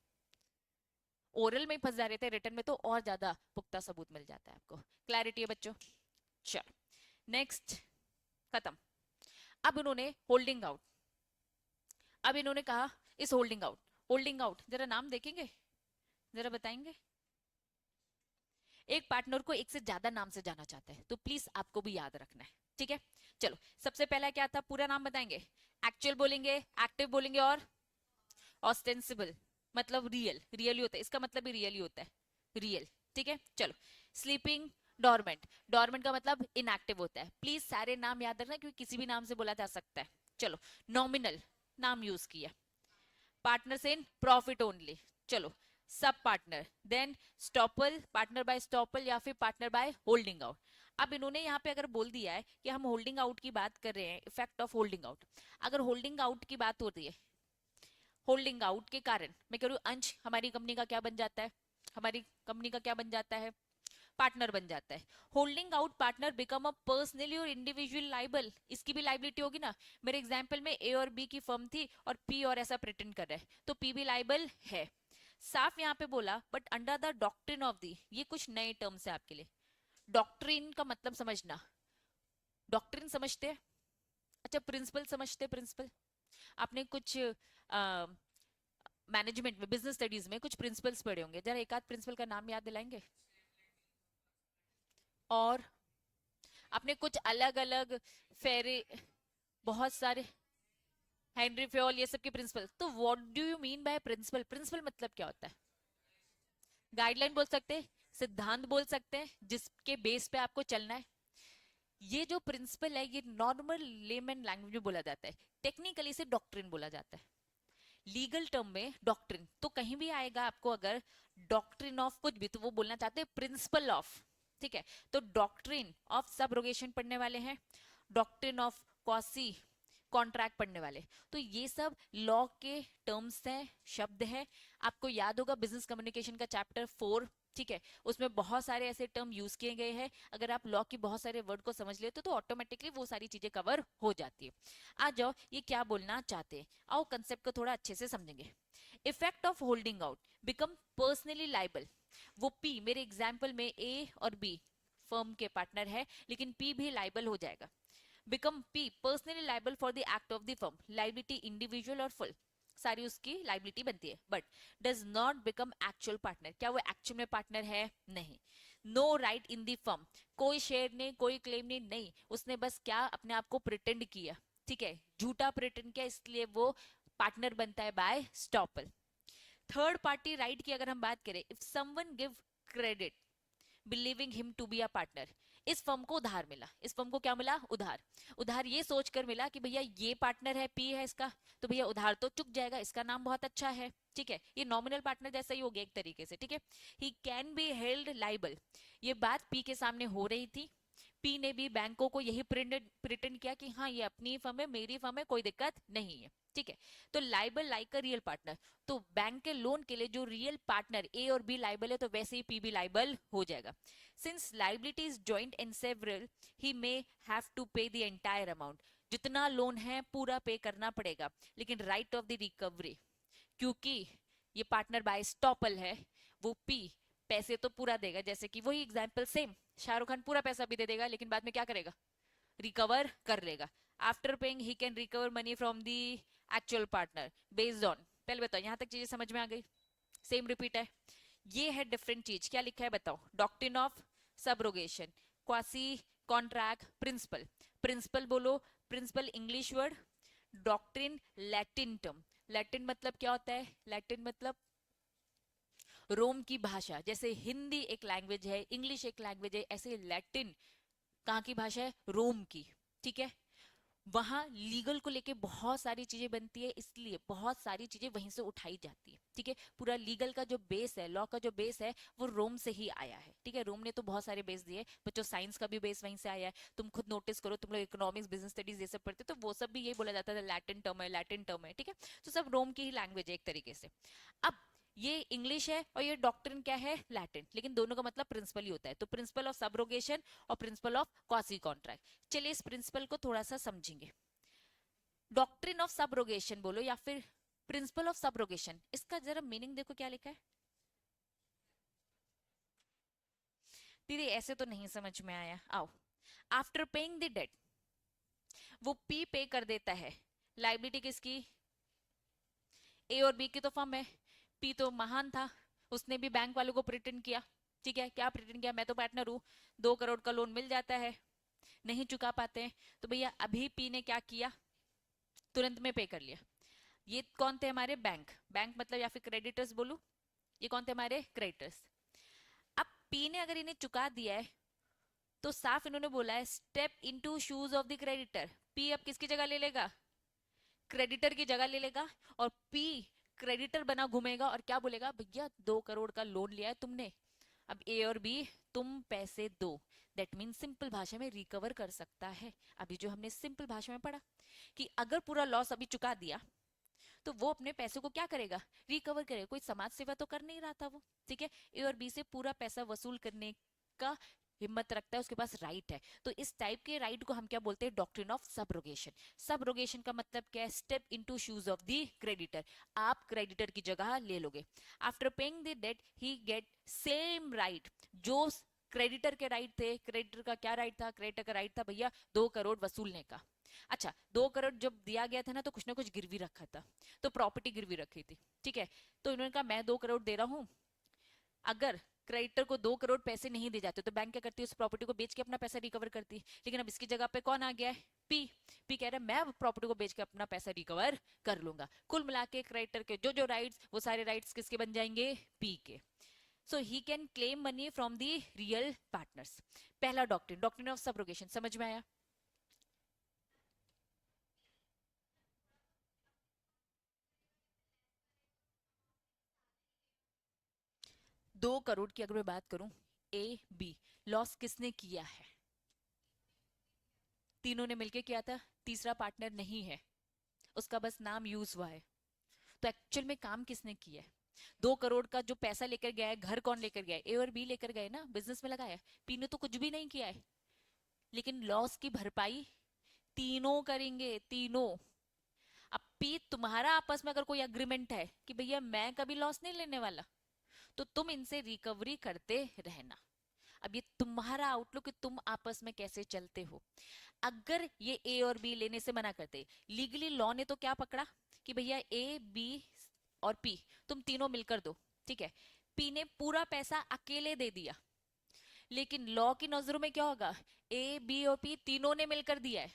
ओरल में ही फंस जा रहे थे, रिटर्न में तो और ज्यादा पुख्ता सबूत मिल जाता है आपको। क्लैरिटी है बच्चों? चलो नेक्स्ट, खत्म। अब उन्होंने होल्डिंग आउट, अब इन्होंने कहा इस होल्डिंग आउट, होल्डिंग आउट जरा नाम देखेंगे, जरा बताएंगे। एक पार्टनर को एक से ज्यादा नाम से जाना चाहता है, तो प्लीज आपको भी याद रखना है, ठीक है? चलो सबसे पहला क्या था, पूरा नाम बताएंगे, एक्चुअल बोलेंगे, एक्टिव बोलेंगे, और ऑस्टेंसिबल मतलब रियल, रियल ही होता है, इसका मतलब भी रियल ही होता है, रियल। ठीक है चलो, स्लीपिंग, डॉर्मेंट, डॉर्मेंट का मतलब इनएक्टिव होता है, प्लीज सारे नाम याद रखना क्योंकि किसी भी नाम से बोला जा सकता है। चलो, नॉमिनल नाम यूज किया, पार्टनर्स इन प्रॉफिट ओनली, चलो sub partner, then estoppel, partner by estoppel या फिर पार्टनर बाय होल्डिंग आउट। अब इन्होंने यहाँ पे अगर बोल दिया है कि हम होल्डिंग आउट की बात कर रहे हैं, इफेक्ट ऑफ होल्डिंग आउट, अगर होल्डिंग आउट की बात हो रही है, होल्डिंग आउट के कारण मैं कह रही हूँ अंश हमारी कंपनी का क्या बन जाता है, हमारी कंपनी का क्या बन जाता है, पार्टनर बन जाता है। Holding out partner become a personally और इंडिविजुअल लाइबल, इसकी भी लाइबिलिटी होगी ना। मेरे एग्जांपल में ए और बी की फर्म थी और पी और ऐसा प्रिटेंड कर रहा है, तो पी भी लाइबल है। साफ यहाँ पे बोला, but under the doctrine of the, ये कुछ नए टर्म्स है आपके लिए। डॉक्ट्रिन का मतलब समझना, डॉक्ट्रिन समझते हैं? अच्छा प्रिंसिपल समझते हैं? प्रिंसिपल आपने कुछ मैनेजमेंट में, बिजनेस स्टडीज में कुछ प्रिंसिपल्स पढ़े होंगे, जरा एक आध प्रिंसिपल का नाम याद दिलाएंगे। और आपने कुछ अलग अलग फेरे, बहुत सारे, हेनरी फ्योल, ये सब के प्रिंसिपल, तो what do you mean by principal? Principal मतलब क्या होता है? गाइडलाइन बोल सकते हैं, सिद्धांत बोल सकते हैं, जिसके बेस पे आपको चलना है। ये जो प्रिंसिपल है ये नॉर्मल लेमन लैंग्वेज में बोला जाता है, टेक्निकली इसे डॉक्ट्रिन बोला जाता है। लीगल टर्म में डॉक्ट्रिन तो कहीं भी आएगा आपको, अगर डॉक्ट्रिन ऑफ कुछ भी, तो वो बोलना चाहते हैं प्रिंसिपल ऑफ। ठीक है, तो डॉक्ट्रिन ऑफ सबरोगेशन पढ़ने वाले हैं, डॉक्ट्रिन ऑफ क्वासी कॉन्ट्रैक्ट पढ़ने वाले, तो ये सब लॉ के टर्म्स हैं, शब्द है। आपको याद होगा बिजनेस कम्युनिकेशन का चैप्टर 4, ठीक है, उसमें बहुत सारे ऐसे टर्म यूज किए गए हैं, अगर आप लॉ की बहुत सारे वर्ड को समझ लेते तो ऑटोमेटिकली वो सारी चीजें कवर हो जाती है। आ जाओ ये क्या बोलना चाहते हैं, आओ कंसेप्ट को थोड़ा अच्छे से समझेंगे। Effect of holding out, become personally liable, वो पी, मेरे एग्जाम्पल में ए और बी फर्म के पार्टनर है, लेकिन पी भी लाइबल हो जाएगा। Become P personally liable for the act of the firm, liability individual और फुल, सारी उसकी लाइबिलिटी बनती है, but does not become actual partner, क्या वो एक्चुअल में पार्टनर है? नहीं। No right in the firm, कोई शेयर नहीं, कोई क्लेम नहीं, नहीं, उसने बस क्या अपने आप को प्रिटेंड किया, ठीक है, झूठा प्रिटेंड किया, इसलिए वो पार्टनर बनता है by estoppel. Third party right की अगर हम बात करें, if someone give credit believing him to be a partner, इस फर्म को उधार मिला, इस फर्म को क्या मिला, उधार, उधार ये सोचकर मिला कि भैया ये पार्टनर है, पी है इसका, तो भैया उधार तो चुक जाएगा, इसका नाम बहुत अच्छा है, ठीक है, ये नॉमिनल पार्टनर जैसा ही हो गया एक तरीके से, ठीक है। He can be held liable, ये बात पी के सामने हो रही थी, पी ने भी बैंकों को यही प्रिटेंड किया कि हाँ ये अपनी फर्म है, मेरी फर्म है, कोई दिक्कत नहीं है, ठीक है। तो liable like a real partner, तो बैंक के लोन के लिए जो रियल पार्टनर ए और बी लाइबल है, तो वैसे ही पी भी लाइबल हो जाएगा। Since liability is joint and several, he may have to pay the entire amount, जितना लोन है पूरा पे करना पड़ेगा, लेकिन राइट ऑफ द रिकवरी, क्योंकि ये पार्टनर बाय स्टॉपल है, वो पी पैसे तो पूरा देगा, जैसे कि वही एग्जांपल सेम, शाहरुख खान पूरा पैसा भी दे देगा, लेकिन बाद में क्या करेगा, रिकवर कर लेगा। After paying he can recover money from the actual partner based on, पहले बताओ यहां तक चीजें समझ में आ गई, सेम रिपीट है, ये है डिफरेंट चीज, क्या लिखा है बताओ, doctrine of subrogation, quasi contract principle, principle बोलो, principle English word, doctrine Latin term, Latin मतलब क्या होता है, लैटिन मतलब रोम की भाषा, जैसे हिंदी एक लैंग्वेज है, इंग्लिश एक लैंग्वेज है, ऐसे लैटिन कहाँ की भाषा है, रोम की, ठीक है। वहां लीगल को लेके बहुत सारी चीजें बनती है, इसलिए बहुत सारी चीजें वहीं से उठाई जाती है, ठीक है। पूरा लीगल का जो बेस है, लॉ का जो बेस है, वो रोम से ही आया है, ठीक है। रोम ने तो बहुत सारे बेस दिए, बच्चों साइंस का भी बेस वहीं से आया है, तुम खुद नोटिस करो, तुम लोग इकोनॉमिक्स बिजनेस स्टडीज ये सब पढ़ते तो वो सब भी ये बोला जाता था लैटिन टर्म है, लैटिन टर्म है, ठीक है। तो सब रोम की ही लैंग्वेज है एक तरीके से। अब ये इंग्लिश है और ये डॉक्ट्रिन क्या है, लैटिन, लेकिन दोनों का मतलब प्रिंसिपल ही होता है, तो प्रिंसिपल ऑफ सबरोगेशन और प्रिंसिपल ऑफ क्वासी कॉन्ट्रैक्ट। चलिए इस प्रिंसिपल को थोड़ा सा समझेंगे। डॉक्ट्रिन ऑफ सबरोगेशन बोलो या फिर प्रिंसिपल ऑफ सबरोगेशन, इसका जरा मीनिंग देखो क्या लिखा है। दीदी ऐसे तो नहीं समझ में आया, आओ। आफ्टर पेइंग द डेट, वो पी पे कर देता है, लाइबिलिटी किसकी, ए और बी की तो फर्म है, पी तो महान था, उसने भी बैंक वालों को प्रिटेंड किया, ठीक है, क्या प्रिटेंड किया, मैं तो पार्टनर हूं, 2 करोड़ का लोन मिल जाता है, नहीं चुका पाते हैं, तो भैया अभी पी ने क्या किया, तुरंत में पे कर लिया। ये कौन थे हमारे, बैंक, बैंक मतलब या फिर क्रेडिटर्स बोलूं, ये कौन थे हमारे क्रेडिटर्स। अब पी ने अगर इन्हें चुका दिया है, तो साफ इन्होंने बोला है step into shoes of the creditor, P अब किसकी जगह ले लेगा, क्रेडिटर की जगह ले लेगा, और पी क्रेडिटर बना घूमेगा और क्या बोलेगा, भैया 2 करोड़ का लोन लिया है तुमने, अब ए और बी तुम पैसे दो, दैट मीन सिंपल भाषा में रिकवर कर सकता है। अभी जो हमने सिंपल भाषा में पढ़ा कि अगर पूरा लॉस अभी चुका दिया, तो वो अपने पैसे को क्या करेगा, रिकवर करेगा, कोई समाज सेवा तो कर नहीं रहा था वो, ठीक है। ए और बी से पूरा पैसा वसूल करने का हिम्मत रखता है, उसके पास राइट है, तो इस टाइप के राइट को हम क्या बोलते हैं, डॉक्ट्रिन ऑफ सबरोगेशन। सबरोगेशन का मतलब क्या है, step into shoes of the creditor, आप क्रेडिटर की जगह ले लोगे। After paying the date he get same right, जो क्रेडिटर के राइट थे, क्रेडिटर का क्या राइट था, क्रेडिटर का राइट था भैया 2 करोड़ वसूलने का। अच्छा 2 करोड़ जब दिया गया था ना, तो कुछ ना कुछ गिरवी रखा था, तो प्रॉपर्टी गिरवी रखी थी, ठीक है। तो इन्होंने कहा मैं 2 करोड़ दे रहा हूं, अगर क्रेडिटर को 2 करोड़ पैसे नहीं दे जाते, तो बैंक क्या करती है, उस प्रॉपर्टी को बेच के अपना पैसा रिकवर करती है, लेकिन अब इसकी जगह पे कौन आ गया है, पी। पी कह रहा है मैं प्रॉपर्टी को बेच के अपना पैसा रिकवर कर लूंगा, कुल मिला के क्रेडिटर के जो जो राइट्स, वो सारे राइट्स किसके बन जाएंगे, पी के। So he can claim money from the real partners. पहला डॉक्ट्रिन, डॉक्ट्रिन ऑफ सबरोगेशन, समझ में आया। 2 करोड़ की अगर मैं बात करूं, ए बी, लॉस किसने किया है, तीनों ने मिलकर किया था, तीसरा पार्टनर नहीं है, उसका बस नाम यूज हुआ है, तो एक्चुअल में काम किसने किया है। 2 करोड़ का जो पैसा लेकर गया है, घर कौन लेकर गया है, ए और बी लेकर गए ना, बिजनेस में लगाया, पी ने तो कुछ भी नहीं किया है, लेकिन लॉस की भरपाई तीनों करेंगे, तीनों। अब पी तुम्हारा आपस में अगर कोई अग्रीमेंट है कि भैया मैं कभी लॉस नहीं लेने वाला, तो तुम इनसे रिकवरी करते रहना। अब ये तुम्हारा आउटलुक कि तुम आपस में कैसे चलते हो। अगर ये ए और बी लेने से मना करते, लीगली लॉ ने तो क्या पकड़ा कि भैया ए बी और पी तुम तीनों मिलकर दो, ठीक है। पी ने पूरा पैसा अकेले दे दिया, लेकिन लॉ की नजरों में क्या होगा, ए बी और पी तीनों ने मिलकर दिया है।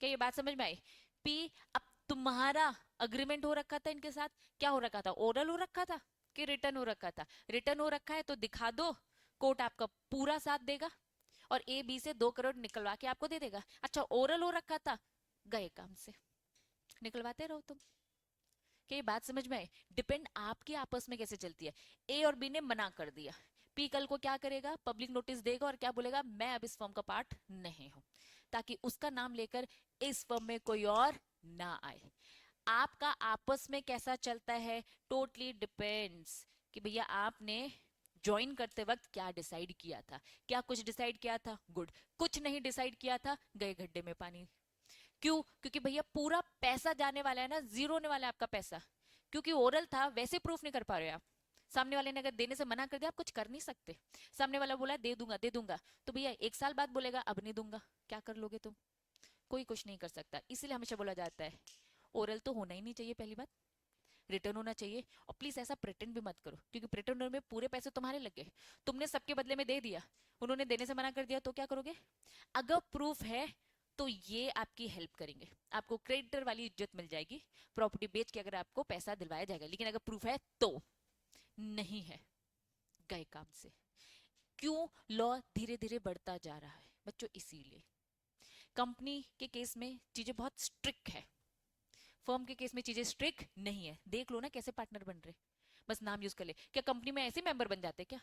क्या ये बात समझ में आई? पी, अब तुम्हारा अग्रीमेंट हो रखा था इनके साथ, क्या हो रखा था, ओरल हो रखा था कि रिटर्न हो रखा था? रिटर्न हो रखा है तो दिखा दो, कोर्ट आपका पूरा साथ देगा और ए बी से 2 करोड़ निकलवा के आपको दे देगा। अच्छा ओरल हो रखा था, गए काम से, निकलवाते रहो तुम। क्या ये बात समझ में आई? डिपेंड आपकी आपस में कैसे चलती है। ए और बी ने मना कर दिया, पी कल को क्या करेगा, पब्लिक नोटिस देगा और क्या बोलेगा, मैं अब इस फर्म का पार्ट नहीं हूं, ताकि उसका नाम लेकर इस फर्म में कोई और ना आए। आपका आपस में कैसा चलता है टोटली डिपेंड्स कि भैया आपने ज्वाइन करते वक्त क्या डिसाइड किया था। क्या कुछ डिसाइड किया था, गुड। कुछ नहीं डिसाइड किया था, गए गड्ढे में पानी। क्यों? क्योंकि भैया पूरा पैसा जाने वाला है ना, जीरो होने वाला है आपका पैसा। क्योंकि ओरल था, वैसे प्रूफ नहीं कर पा रहे हो आप। सामने वाले ने अगर देने से मना कर दिया, आप कुछ कर नहीं सकते। सामने वाला बोला दे दूंगा दे दूंगा, तो भैया 1 साल बाद बोलेगा अब नहीं दूंगा, क्या कर लोगे तुम? कोई कुछ नहीं कर सकता। इसीलिए हमेशा बोला जाता है ओरल तो होना ही नहीं चाहिए, पहली बात रिटर्न होना चाहिए। और प्लीज ऐसा प्रिटेंड भी मत करो, क्योंकि प्रिटेंड में पूरे पैसे तुम्हारे लग गए, तुमने सबके बदले में दे दिया, उन्होंने देने से मना कर दिया, तो क्या करोगे? अगर प्रूफ है तो ये आपकी हेल्प करेंगे, आपको क्रेडिटर वाली इज्जत मिल जाएगी, प्रॉपर्टी बेच के अगर आपको पैसा दिलवाया जाएगा। लेकिन अगर प्रूफ है तो नहीं है, गए काम से। क्यों लॉ धीरे धीरे बढ़ता जा रहा है बच्चों? इसीलिए कंपनी के केस में चीजें बहुत स्ट्रिक्ट है, फर्म के केस में चीजें स्ट्रिक्ट नहीं है। देख लो ना कैसे पार्टनर बन रहे, बस नाम यूज कर ले। क्या कंपनी में ऐसे मेंबर बन जाते क्या?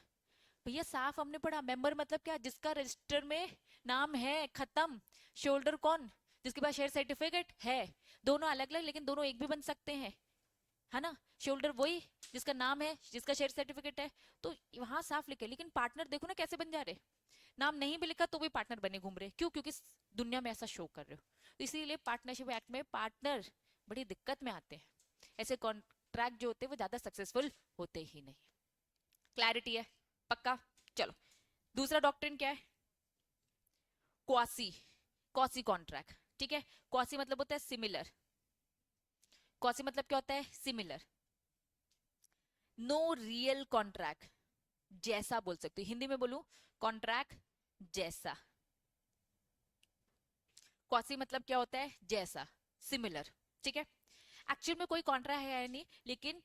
भैया साफ हमने पढ़ा, मेंबर मतलब क्या, जिसका रजिस्टर में नाम है, खत्म। शोल्डर कौन? जिसके पास शेयर सर्टिफिकेट है। दोनों अलग अलग लेकिन दोनों एक भी बन सकते हैं, है ना। शोल्डर वही जिसका नाम है, जिसका शेयर सर्टिफिकेट है, तो वहां साफ लिखे। लेकिन पार्टनर देखो ना कैसे बन जा रहे, नाम नहीं भी लिखा तो भी पार्टनर बने घूम रहे। क्यों? क्योंकि दुनिया में ऐसा शो कर रहे हो। इसीलिए पार्टनरशिप एक्ट में पार्टनर बड़ी दिक्कत में आते हैं, ऐसे कॉन्ट्रैक्ट जो होते हैं वो ज्यादा सक्सेसफुल होते ही नहीं। क्लैरिटी है? पक्का? चलो दूसरा डॉक्ट्रिन क्या है, क्वासी क्वासी कॉन्ट्रैक्ट। ठीक है, क्वासी मतलब होता है सिमिलर। क्वासी मतलब क्या होता है, सिमिलर। नो रियल कॉन्ट्रैक्ट, जैसा बोल सकते हो, हिंदी में बोलूं कॉन्ट्रैक्ट जैसा। क्वासी मतलब क्या होता है, जैसा, सिमिलर। ठीक है, एक्चुअल में कोई कॉन्ट्रैक्ट है या नहीं, लेकिन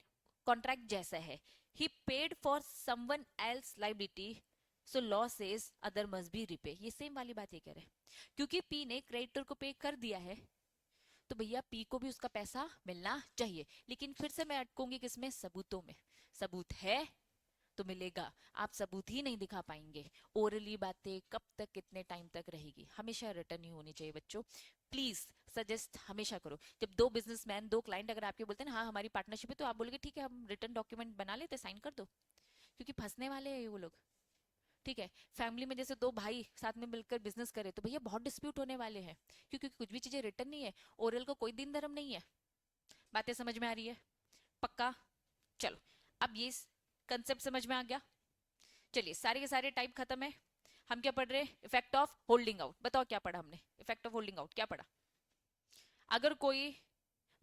कॉन्ट्रैक्ट जैसा है। He paid for someone else liability, so law says other must be repay. ये सेम वाली बात ये कह रहे हैं, क्योंकि पी ने क्रेडिटर को पे कर दिया है, तो भैया पी को भी उसका पैसा मिलना चाहिए। लेकिन फिर से मैं अटकूंगी किसमें, सबूतों में। सबूत है तो मिलेगा, आप सबूत ही नहीं दिखा पाएंगे। ओरली बातें कब तक कितने टाइम तक रहेगी, हमेशा रिटर्न ही होनी चाहिए बच्चों। प्लीज सजेस्ट हमेशा करो, जब दो बिजनेसमैन दो क्लाइंट अगर आपके बोलते हैं ना हाँ हमारी पार्टनरशिप है, तो आप बोलोगे ठीक है हम रिटर्न डॉक्यूमेंट बना लेते, साइन कर दो। क्योंकि फंसने वाले हैं वो लोग। ठीक है, फैमिली में जैसे दो भाई साथ में मिलकर बिजनेस करे तो भैया बहुत डिस्प्यूट होने वाले हैं, क्योंकि कुछ भी चीजें रिटर्न नहीं है। ओरल को कोई दिन धर्म नहीं है। बातें समझ में आ रही है? पक्का? चलो अब ये कंसेप्ट समझ में आ गया। चलिए सारे के सारे टाइप खत्म है। हम क्या पढ़ रहे हैं, इफेक्ट ऑफ होल्डिंग आउट। बताओ क्या पढ़ा हमने, इफेक्ट ऑफ होल्डिंग आउट क्या पढ़ा? अगर कोई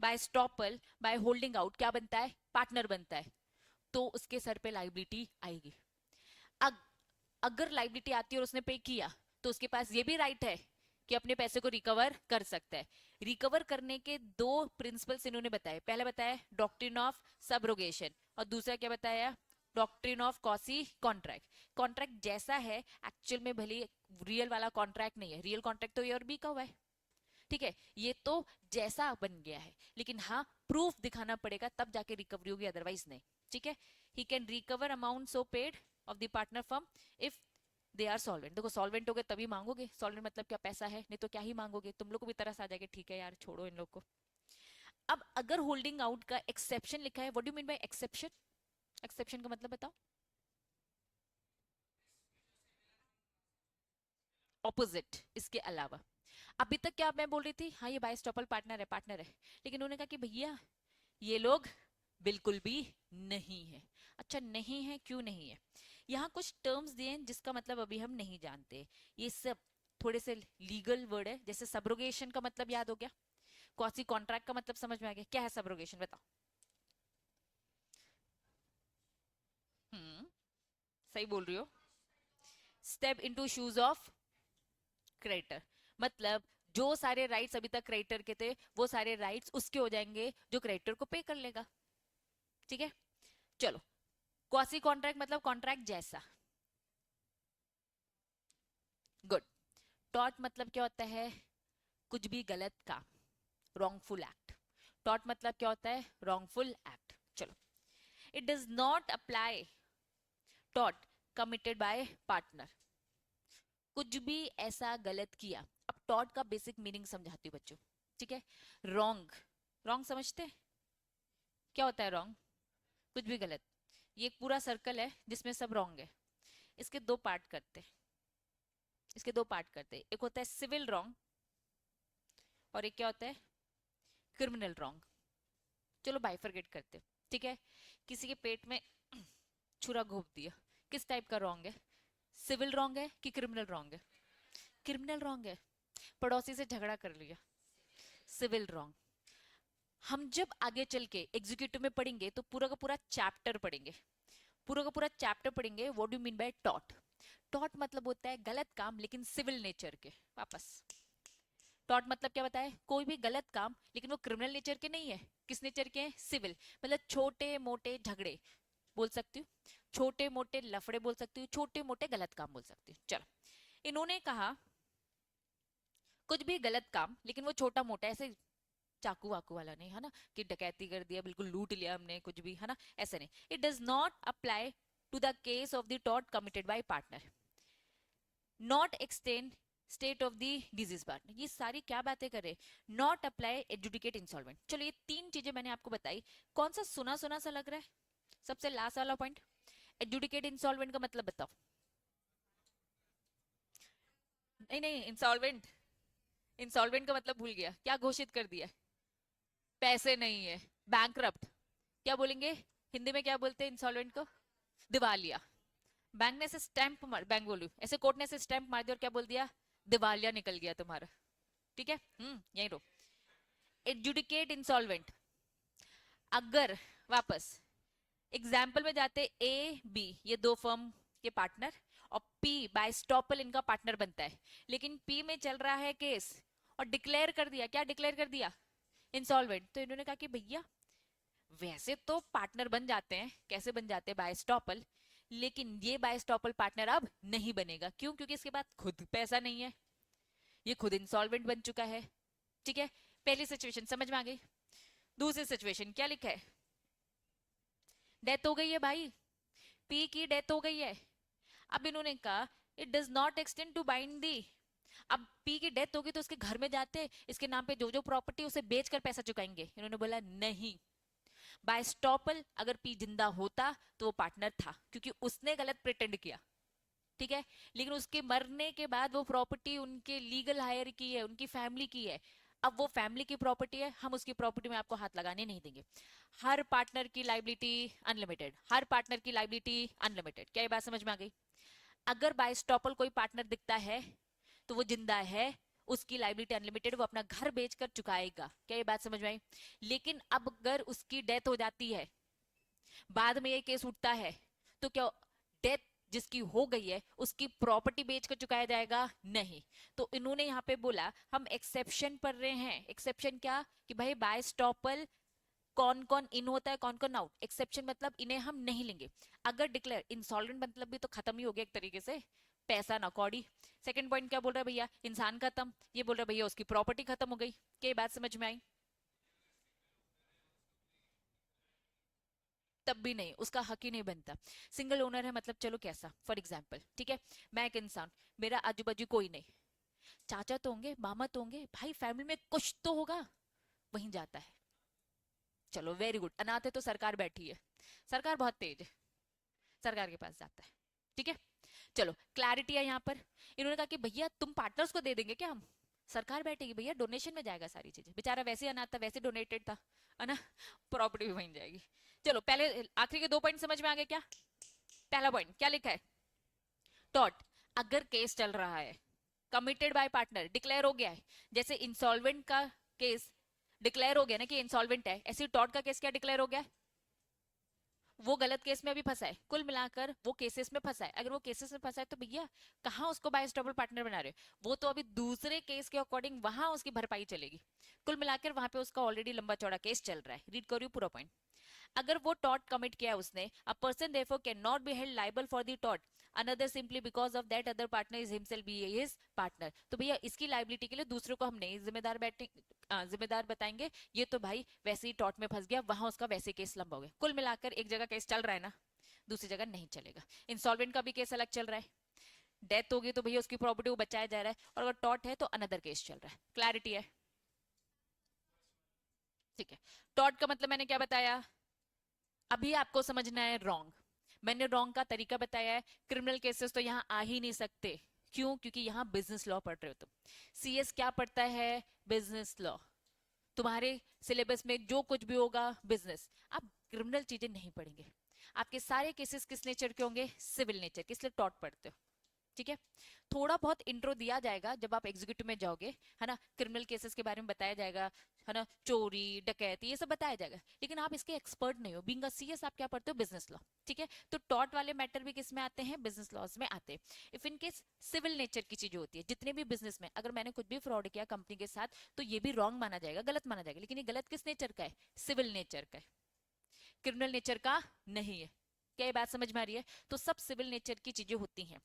by estoppel by holding out क्या बनता है, पार्टनर बनता है, तो उसके सर पे लाइबिलिटी आएगी। अग, अगर लाइबिलिटी आती है और उसने पे किया, तो उसके पास ये भी राइट है कि अपने पैसे को रिकवर कर सकता है। रिकवर करने के दो प्रिंसिपल्स इन्होंने बताए, पहले बताया डॉक्ट्रिन ऑफ सबरोगेशन, और दूसरा क्या बताया, doctrine of quasi contract. Contract जैसा है, एक्चुअल में भले रियल वाला कॉन्ट्रैक्ट नहीं है, रियल कॉन्ट्रैक्ट तो ए और बी का हुआ है। ठीक है, ये तो जैसा बन गया है, लेकिन हाँ प्रूफ दिखाना पड़ेगा तब जाके रिकवरी होगी, अदरवाइज नहीं। ठीक है, he can recover amount so paid off the partner firm if they are solvent. देखो सॉल्वेंट हो गए तभी मांगोगे, सॉल्वेंट मतलब क्या, पैसा है, नहीं तो क्या ही मांगोगे, तुम लोग को भी तरस आ जाएगा, ठीक है यार छोड़ो इन लोग को। अब अगर होल्डिंग आउट का एक्सेप्शन लिखा है, what do mean by exception? Exception का मतलब बताओ। ऑपोजिट, इसके अलावा। अभी तक क्या मैं बोल रही थी, हाँ ये बायस्टॉपल पार्टनर है, पार्टनर है, लेकिन उन्होंने कहा कि भैया ये लोग बिल्कुल भी नहीं है। अच्छा नहीं है, क्यों नहीं है? यहाँ कुछ टर्म्स दिए हैं जिसका मतलब अभी हम नहीं जानते। ये सब थोड़े से लीगल वर्ड है, जैसे सब्रोगेशन का मतलब याद हो गया, क्वासी कॉन्ट्रैक्ट का मतलब समझ में आ गया, क्या है सब्रोगेशन बताओ। हम्म, सही बोल रही हो। Step into shoes of creditor, मतलब जो सारे राइट्स अभी तक क्रेडिटर के थे वो सारे राइट्स उसके हो जाएंगे जो क्रेडिटर को पे कर लेगा। ठीक है, चलो। क्वासी कॉन्ट्रैक्ट मतलब कॉन्ट्रैक्ट जैसा। गुड। टॉट मतलब क्या होता है? कुछ भी गलत काम, wrongful act। टॉट मतलब क्या होता है? wrongful act। चलो, it does not apply tort committed by partner। कुछ भी ऐसा गलत किया। अब टॉट का बेसिक मीनिंग समझाती हूँ बच्चों, ठीक है? रॉन्ग, रॉन्ग समझते हैं क्या होता है? रॉन्ग कुछ भी गलत। ये एक पूरा सर्कल है जिसमें सब रॉन्ग है। इसके दो पार्ट करते हैं, इसके दो पार्ट करते हैं। एक होता है सिविल रॉन्ग और एक क्या होता है? Criminal wrong. चलो बाइफरगेट करते हैं, ठीक है? किसी के पेट में छुरा घोप दिया, किस टाइप का रॉन्ग है? सिविल रॉन्ग है कि क्रिमिनल रॉन्ग है? क्रिमिनल रॉन्ग है। पड़ोसी से झगड़ा कर लिया, सिविल रॉन्ग। हम जब आगे चल के एग्जीक्यूटिव में पढ़ेंगे तो पूरा का पूरा चैप्टर पढ़ेंगे, पूरा का पूरा चैप्टर पढ़ेंगे what do you mean bye taught. Taught मतलब होता है गलत काम लेकिन सिविल नेचर के। वापस, टॉट मतलब क्या बताए? कोई भी गलत काम लेकिन वो क्रिमिनल नेचर के नहीं है। किस नेचर के हैं? सिविल। मतलब छोटे मोटे झगड़े बोल सकती हूँ, छोटे मोटे लफड़े बोल सकती हूँ, छोटे मोटे गलत काम बोल सकती हूँ। चलो, इन्होंने कहा कुछ भी गलत काम लेकिन वो छोटा मोटा, ऐसे चाकू वाकू वाला नहीं है ना, कि डकैती कर दिया, बिल्कुल लूट लिया हमने कुछ भी, है ना? ऐसे नहीं। It does not apply to the case of the tort committed by partner, not extend state of the deceased partner. ये सारी क्या बातें करे? Not apply adjudicate insolvent. चलो, ये तीन चीजें मैंने आपको बताई। कौन सा सुना सुना सा लग रहा है? सबसे लास्ट वाला पॉइंट, एडजुडिकेट इंसॉल्वेंट का मतलब बताओ। नहीं नहीं, इंसॉल्वेंट, इंसॉल्वेंट का मतलब भूल गया, क्या घोषित कर दिया? पैसे नहीं है, बैंकरप्ट। क्या बोलेंगे हिंदी में? क्या बोलते हैं इंसॉल्वेंट को? दिवालिया। बैंक ने ऐसे स्टैंप मार, बैंक बोलू ऐसे, कोर्ट ने ऐसे स्टैंप मार दिया और क्या बोल दिया? दिवालिया निकल गया तुम्हारा। ठीक है, यही रो। एडजुडिकेट इंसॉल्वेंट, अगर वापस एग्जाम्पल में जाते, ए बी ये दो फर्म के पार्टनर और पी बाय स्टॉपल इनका पार्टनर बनता है, लेकिन पी में चल रहा है केस और डिक्लेयर कर दिया, क्या डिक्लेयर कर दिया? इंसॉल्वेंट। तो इन्होंने कहा कि भैया वैसे तो पार्टनर बन जाते हैं, कैसे बन जाते हैं? बाय स्टॉपल, लेकिन ये बाय स्टॉपल पार्टनर अब नहीं बनेगा। क्यों? क्योंकि इसके पास खुद पैसा नहीं है, ये खुद इंसॉल्वेंट बन चुका है। ठीक है, पहली सिचुएशन समझ में आ गई। दूसरी सिचुएशन क्या लिखा है? डेथ हो गई है भाई, पी की डेथ हो गई है। अब इन्होंने कहा it does not extend to bind the. अब पी की डेथ होगी तो उसके घर में जाते, इसके नाम पे जो जो प्रॉपर्टी उसे बेचकर पैसा चुकाएंगे। इन्होंने बोला नहीं, बाय स्टॉपल अगर पी जिंदा होता तो वो पार्टनर था, क्योंकि उसने गलत प्रिटेंड किया। ठीक है, लेकिन उसके मरने के बाद वो प्रॉपर्टी उनके लीगल हायर की है, उनकी फैमिली की है। अब वो फैमिली की प्रॉपर्टी है, हम उसकी प्रॉपर्टी में आपको हाथ लगाने नहीं देंगे। हर पार्टनर की लाइबिलिटी अनलिमिटेड, हर पार्टनर की लाइबिलिटी अनलिमिटेड। क्या ये बात समझ में आ गई? अगर बाय स्टॉपल कोई पार्टनर दिखता है तो वो जिंदा है, उसकी लाइबिलिटी अनलिमिटेड, वो अपना घर बेचकर चुकाएगा। क्या ये बात समझ में आई? लेकिन अब अगर उसकी डेथ हो जाती है, बाद में ये केस उठता है, तो क्या डेथ जिसकी हो गई है उसकी प्रॉपर्टी बेचकर चुकाया जाएगा? नहीं। तो इन्होंने यहाँ पे बोला हम एक्सेप्शन पढ़ रहे हैं। एक्सेप्शन क्या? कि भाई बाय स्टॉपल कौन कौन इन होता है, कौन कौन आउट। एक्सेप्शन मतलब इन्हें हम नहीं लेंगे। अगर डिक्लेयर इंसॉल्वेंट मतलब भी तो खत्म ही हो गया एक तरीके से, पैसा ना कौड़ी। सेकंड पॉइंट क्या बोल रहा है भैया? इंसान खत्म। ये बोल रहा है भैया उसकी प्रॉपर्टी खत्म हो गई। क्या बात समझ में आई? तब भी नहीं, उसका हक ही नहीं बनता। सिंगल ओनर है मतलब, चलो कैसा, फॉर एग्जाम्पल, ठीक है, मैं एक इंसान, मेरा आजू बाजू कोई नहीं, चाचा तो होंगे, मामा तो होंगे, भाई फैमिली में कुछ तो होगा, वहीं जाता है। चलो वेरी गुड, अनाथ है तो सरकार बैठी है, सरकार बहुत तेज है, सरकार के पास जाता है। ठीक है, चलो क्लैरिटी है यहाँ पर। इन्होंने कहा कि भैया तुम पार्टनर्स को दे देंगे क्या हम? सरकार बैठेगी भैया, डोनेशन में जाएगा सारी चीजें, बेचारा वैसे अनाथ था, वैसे डोनेटेड था, है ना? प्रॉपर्टी भी वहीं जाएगी। चलो पहले आखिरी के दो पॉइंट समझ में आ गए क्या? पहला पॉइंट क्या लिखा है? टॉट, अगर केस चल रहा है, कमिटेड बाय पार्टनर, डिक्लेयर हो गया है, जैसे इंसॉल्वेंट का केस डिक्लेयर हो गया ना कि इंसॉल्वेंट है, ऐसे टॉट का केस क्या डिक्लेयर हो गया? वो गलत केस में अभी फंसा है, कुल मिलाकर वो केसेस में फंसा है। अगर वो केसेस में फंसा है तो भैया कहाँ उसको बायस डबल पार्टनर बना रहे हो, वो तो अभी दूसरे केस के अकॉर्डिंग वहां उसकी भरपाई चलेगी। कुल मिलाकर वहां पे उसका ऑलरेडी लंबा चौड़ा केस चल रहा है। रीड करियो पूरा पॉइंट। अगर वो टॉट कमिट किया उसने, a person therefore can not be held liable for the taught another simply because of that other partner is himself be his partner. तो भैया इसकी लाइबिलिटी के लिए दूसरे को हम नहीं जिम्मेदार बैठे जिम्मेदार बताएंगे। ये तो भाई वैसे ही टॉट में फंस गया, वहां उसका वैसे केस लंबा हो गया। कुल मिलाकर एक जगह केस चल रहा है ना, दूसरी जगह नहीं चलेगा। इंसॉल्वेंट का भी केस अलग चल रहा है, डेथ होगी तो भैया उसकी प्रॉपर्टी को बचाया जा रहा है, और अगर टॉट है तो अनदर केस चल रहा है। क्लैरिटी है? ठीक है। टॉट का मतलब मैंने क्या बताया, अभी आपको समझना है रॉन्ग। मैंने रॉन्ग का तरीका बताया है। क्रिमिनल केसेस तो यहाँ आ ही नहीं सकते। क्यों? क्योंकि यहाँ बिजनेस लॉ पढ़ रहे हो तुम। सीएस क्या पढ़ता है? Business law. तुम्हारे सिलेबस में जो कुछ भी होगा बिजनेस, आप क्रिमिनल चीजें नहीं पढ़ेंगे। आपके सारे केसेस किस नेचर के होंगे? सिविल नेचर के, इसलिए टॉट पढ़ते हो। ठीक है। थोड़ा बहुत इंट्रो दिया जाएगा जब आप एग्जीक्यूटिव में जाओगे, है ना, क्रिमिनल केसेस के बारे में बताया जाएगा, है ना, चोरी डकैती ये सब बताया जाएगा, लेकिन आप इसके एक्सपर्ट नहीं हो। बीइंग अ सीएस आप क्या पढ़ते हो? Business law. ठीक है। तो टॉट वाले मैटर भी किस में आते हैं? बिजनेस लॉज में आते हैं। If in case civil nature की चीज होती है, जितने भी बिजनेस में अगर मैंने कुछ भी फ्रॉड किया कंपनी के साथ, तो ये भी रॉन्ग माना जाएगा, गलत माना जाएगा, लेकिन ये गलत किस नेचर का है? सिविल नेचर का है, क्रिमिनल नेचर का नहीं है। क्या ये बात समझ में आ रही है? तो सब सिविल नेचर की चीजें होती हैं।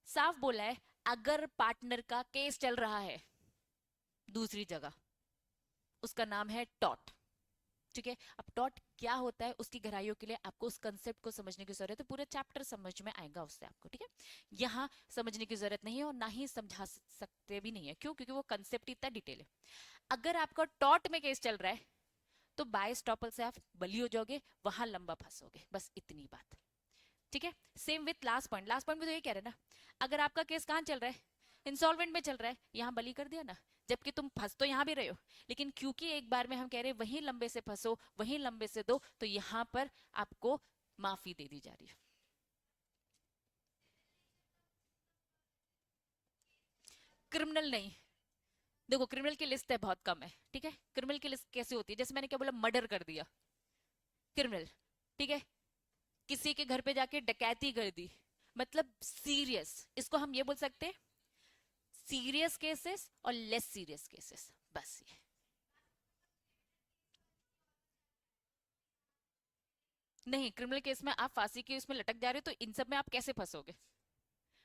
साफ बोला है, अगर पार्टनर का केस चल रहा है दूसरी जगह, उसका नाम है टॉट। ठीक है। अब टॉट क्या होता है उसकी गहराइयों के लिए आपको उस कंसेप्ट को समझने की जरूरत है। पूरा चैप्टर समझ में आएगा उससे आपको। ठीक है। यहाँ समझने की जरूरत नहीं है और ना ही समझा सकते भी नहीं है। क्यों? क्योंकि वो कंसेप्ट इतना डिटेल है। अगर आपका टॉट में केस चल रहा है तो बाय स्टॉपल से आप बली हो जाओगे, वहां लंबा फंसोगे, बस इतनी बात। ठीक है। Same with last point. Last point में तो ये कह रहे हैं ना, अगर आपका केस कहाँ चल रहा है? इंसॉल्वेंट में चल रहा है, यहाँ बली कर दिया ना, जबकि तुम फंस तो यहाँ भी रहे हो, लेकिन क्योंकि एक बार में हम कह रहे हैं वहीं लंबे से फंसो, वहीं लंबे से दो, तो यहाँ पर आपको माफी दे दी जा रही है। क्रिमिनल नहीं। देखो क्रिमिनल की लिस्ट है बहुत कम है। ठीक है। क्रिमिनल की लिस्ट कैसे होती है? जैसे मैंने क्या बोला, मर्डर कर दिया, क्रिमिनल। ठीक है। किसी के घर पे जाके डकैती कर दी, मतलब सीरियस, इसको हम ये बोल सकते हैं सीरियस केसेस और लेस सीरियस केसेस, बस ये। नहीं, क्रिमिनल केस में आप फांसी के उसमें लटक जा रहे हो, तो इन सब में आप कैसे फंसोगे?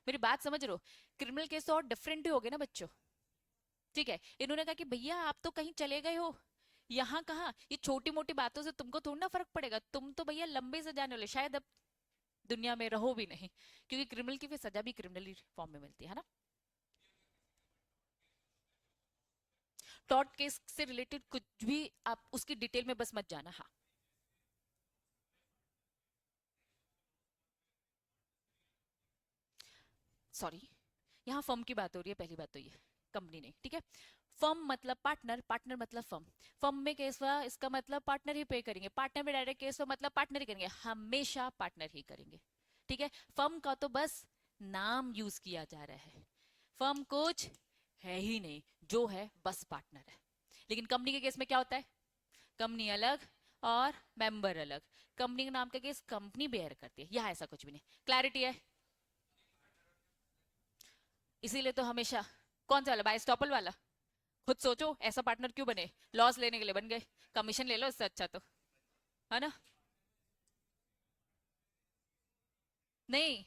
मेरी बात समझ रहे हो? क्रिमिनल केस तो और डिफरेंट ही हो गए ना बच्चों। ठीक है। इन्होंने कहा कि भैया आप तो कहीं चले गए हो, यहाँ कहाँ, ये छोटी मोटी बातों से तुमको थोड़ा ना फर्क पड़ेगा, तुम तो भैया लंबे से जाने वाले, शायद अब दुनिया में रहो भी नहीं, क्योंकि क्रिमिनल की फिर सजा भी क्रिमिनल फॉर्म में मिलती है ना। टॉर्ट केस से रिलेटेड कुछ भी आप उसकी डिटेल में बस मत जाना। हाँ। सॉरी, यहाँ फर्म की बात हो रही है, पहली बात तो ये, कंपनी नहीं। ठीक है। फर्म मतलब पार्टनर, पार्टनर मतलब फर्म। फर्म में केस हुआ इसका मतलब पार्टनर ही पे करेंगे, पार्टनर में डायरेक्ट केस हुआ मतलब पार्टनर ही करेंगे, हमेशा पार्टनर ही करेंगे। ठीक है। फर्म का तो बस नाम यूज किया जा रहा है, फर्म कुछ है ही नहीं, जो है बस पार्टनर है। लेकिन कंपनी के केस में क्या होता है? कंपनी अलग और मेंबर अलग, कंपनी के नाम का केस कंपनी बेयर करती है, यहाँ ऐसा कुछ भी नहीं। क्लैरिटी है? इसीलिए तो हमेशा, कौन सा वाला, बाय स्टॉपल वाला? खुद सोचो ऐसा पार्टनर क्यों बने? लॉस लेने के लिए बन गए, कमीशन ले लो इससे अच्छा तो, है ना। नहीं,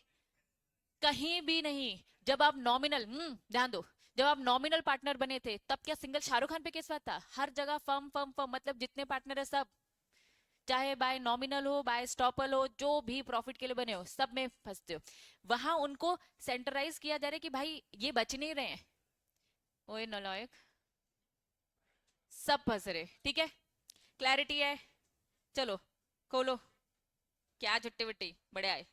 कहीं भी नहीं। जब आप नॉमिनल, ध्यान दो, जब आप नॉमिनल पार्टनर बने थे तब क्या सिंगल शाहरुख खान पे केस हुआ था? हर जगह फर्म फर्म फर्म, मतलब जितने पार्टनर है सब, चाहे बाय नॉमिनल हो बाय स्टॉपल हो, जो भी प्रॉफिट के लिए बने हो, सब में फंसते हो। वहां उनको सेंट्रलाइज किया जा रहा है कि भाई ये बच नहीं रहे हैं, ओए नालायक, सब फंस रहे। ठीक है। क्लैरिटी है? चलो खोलो, क्या झुट्टी वट्टी बड़े आए।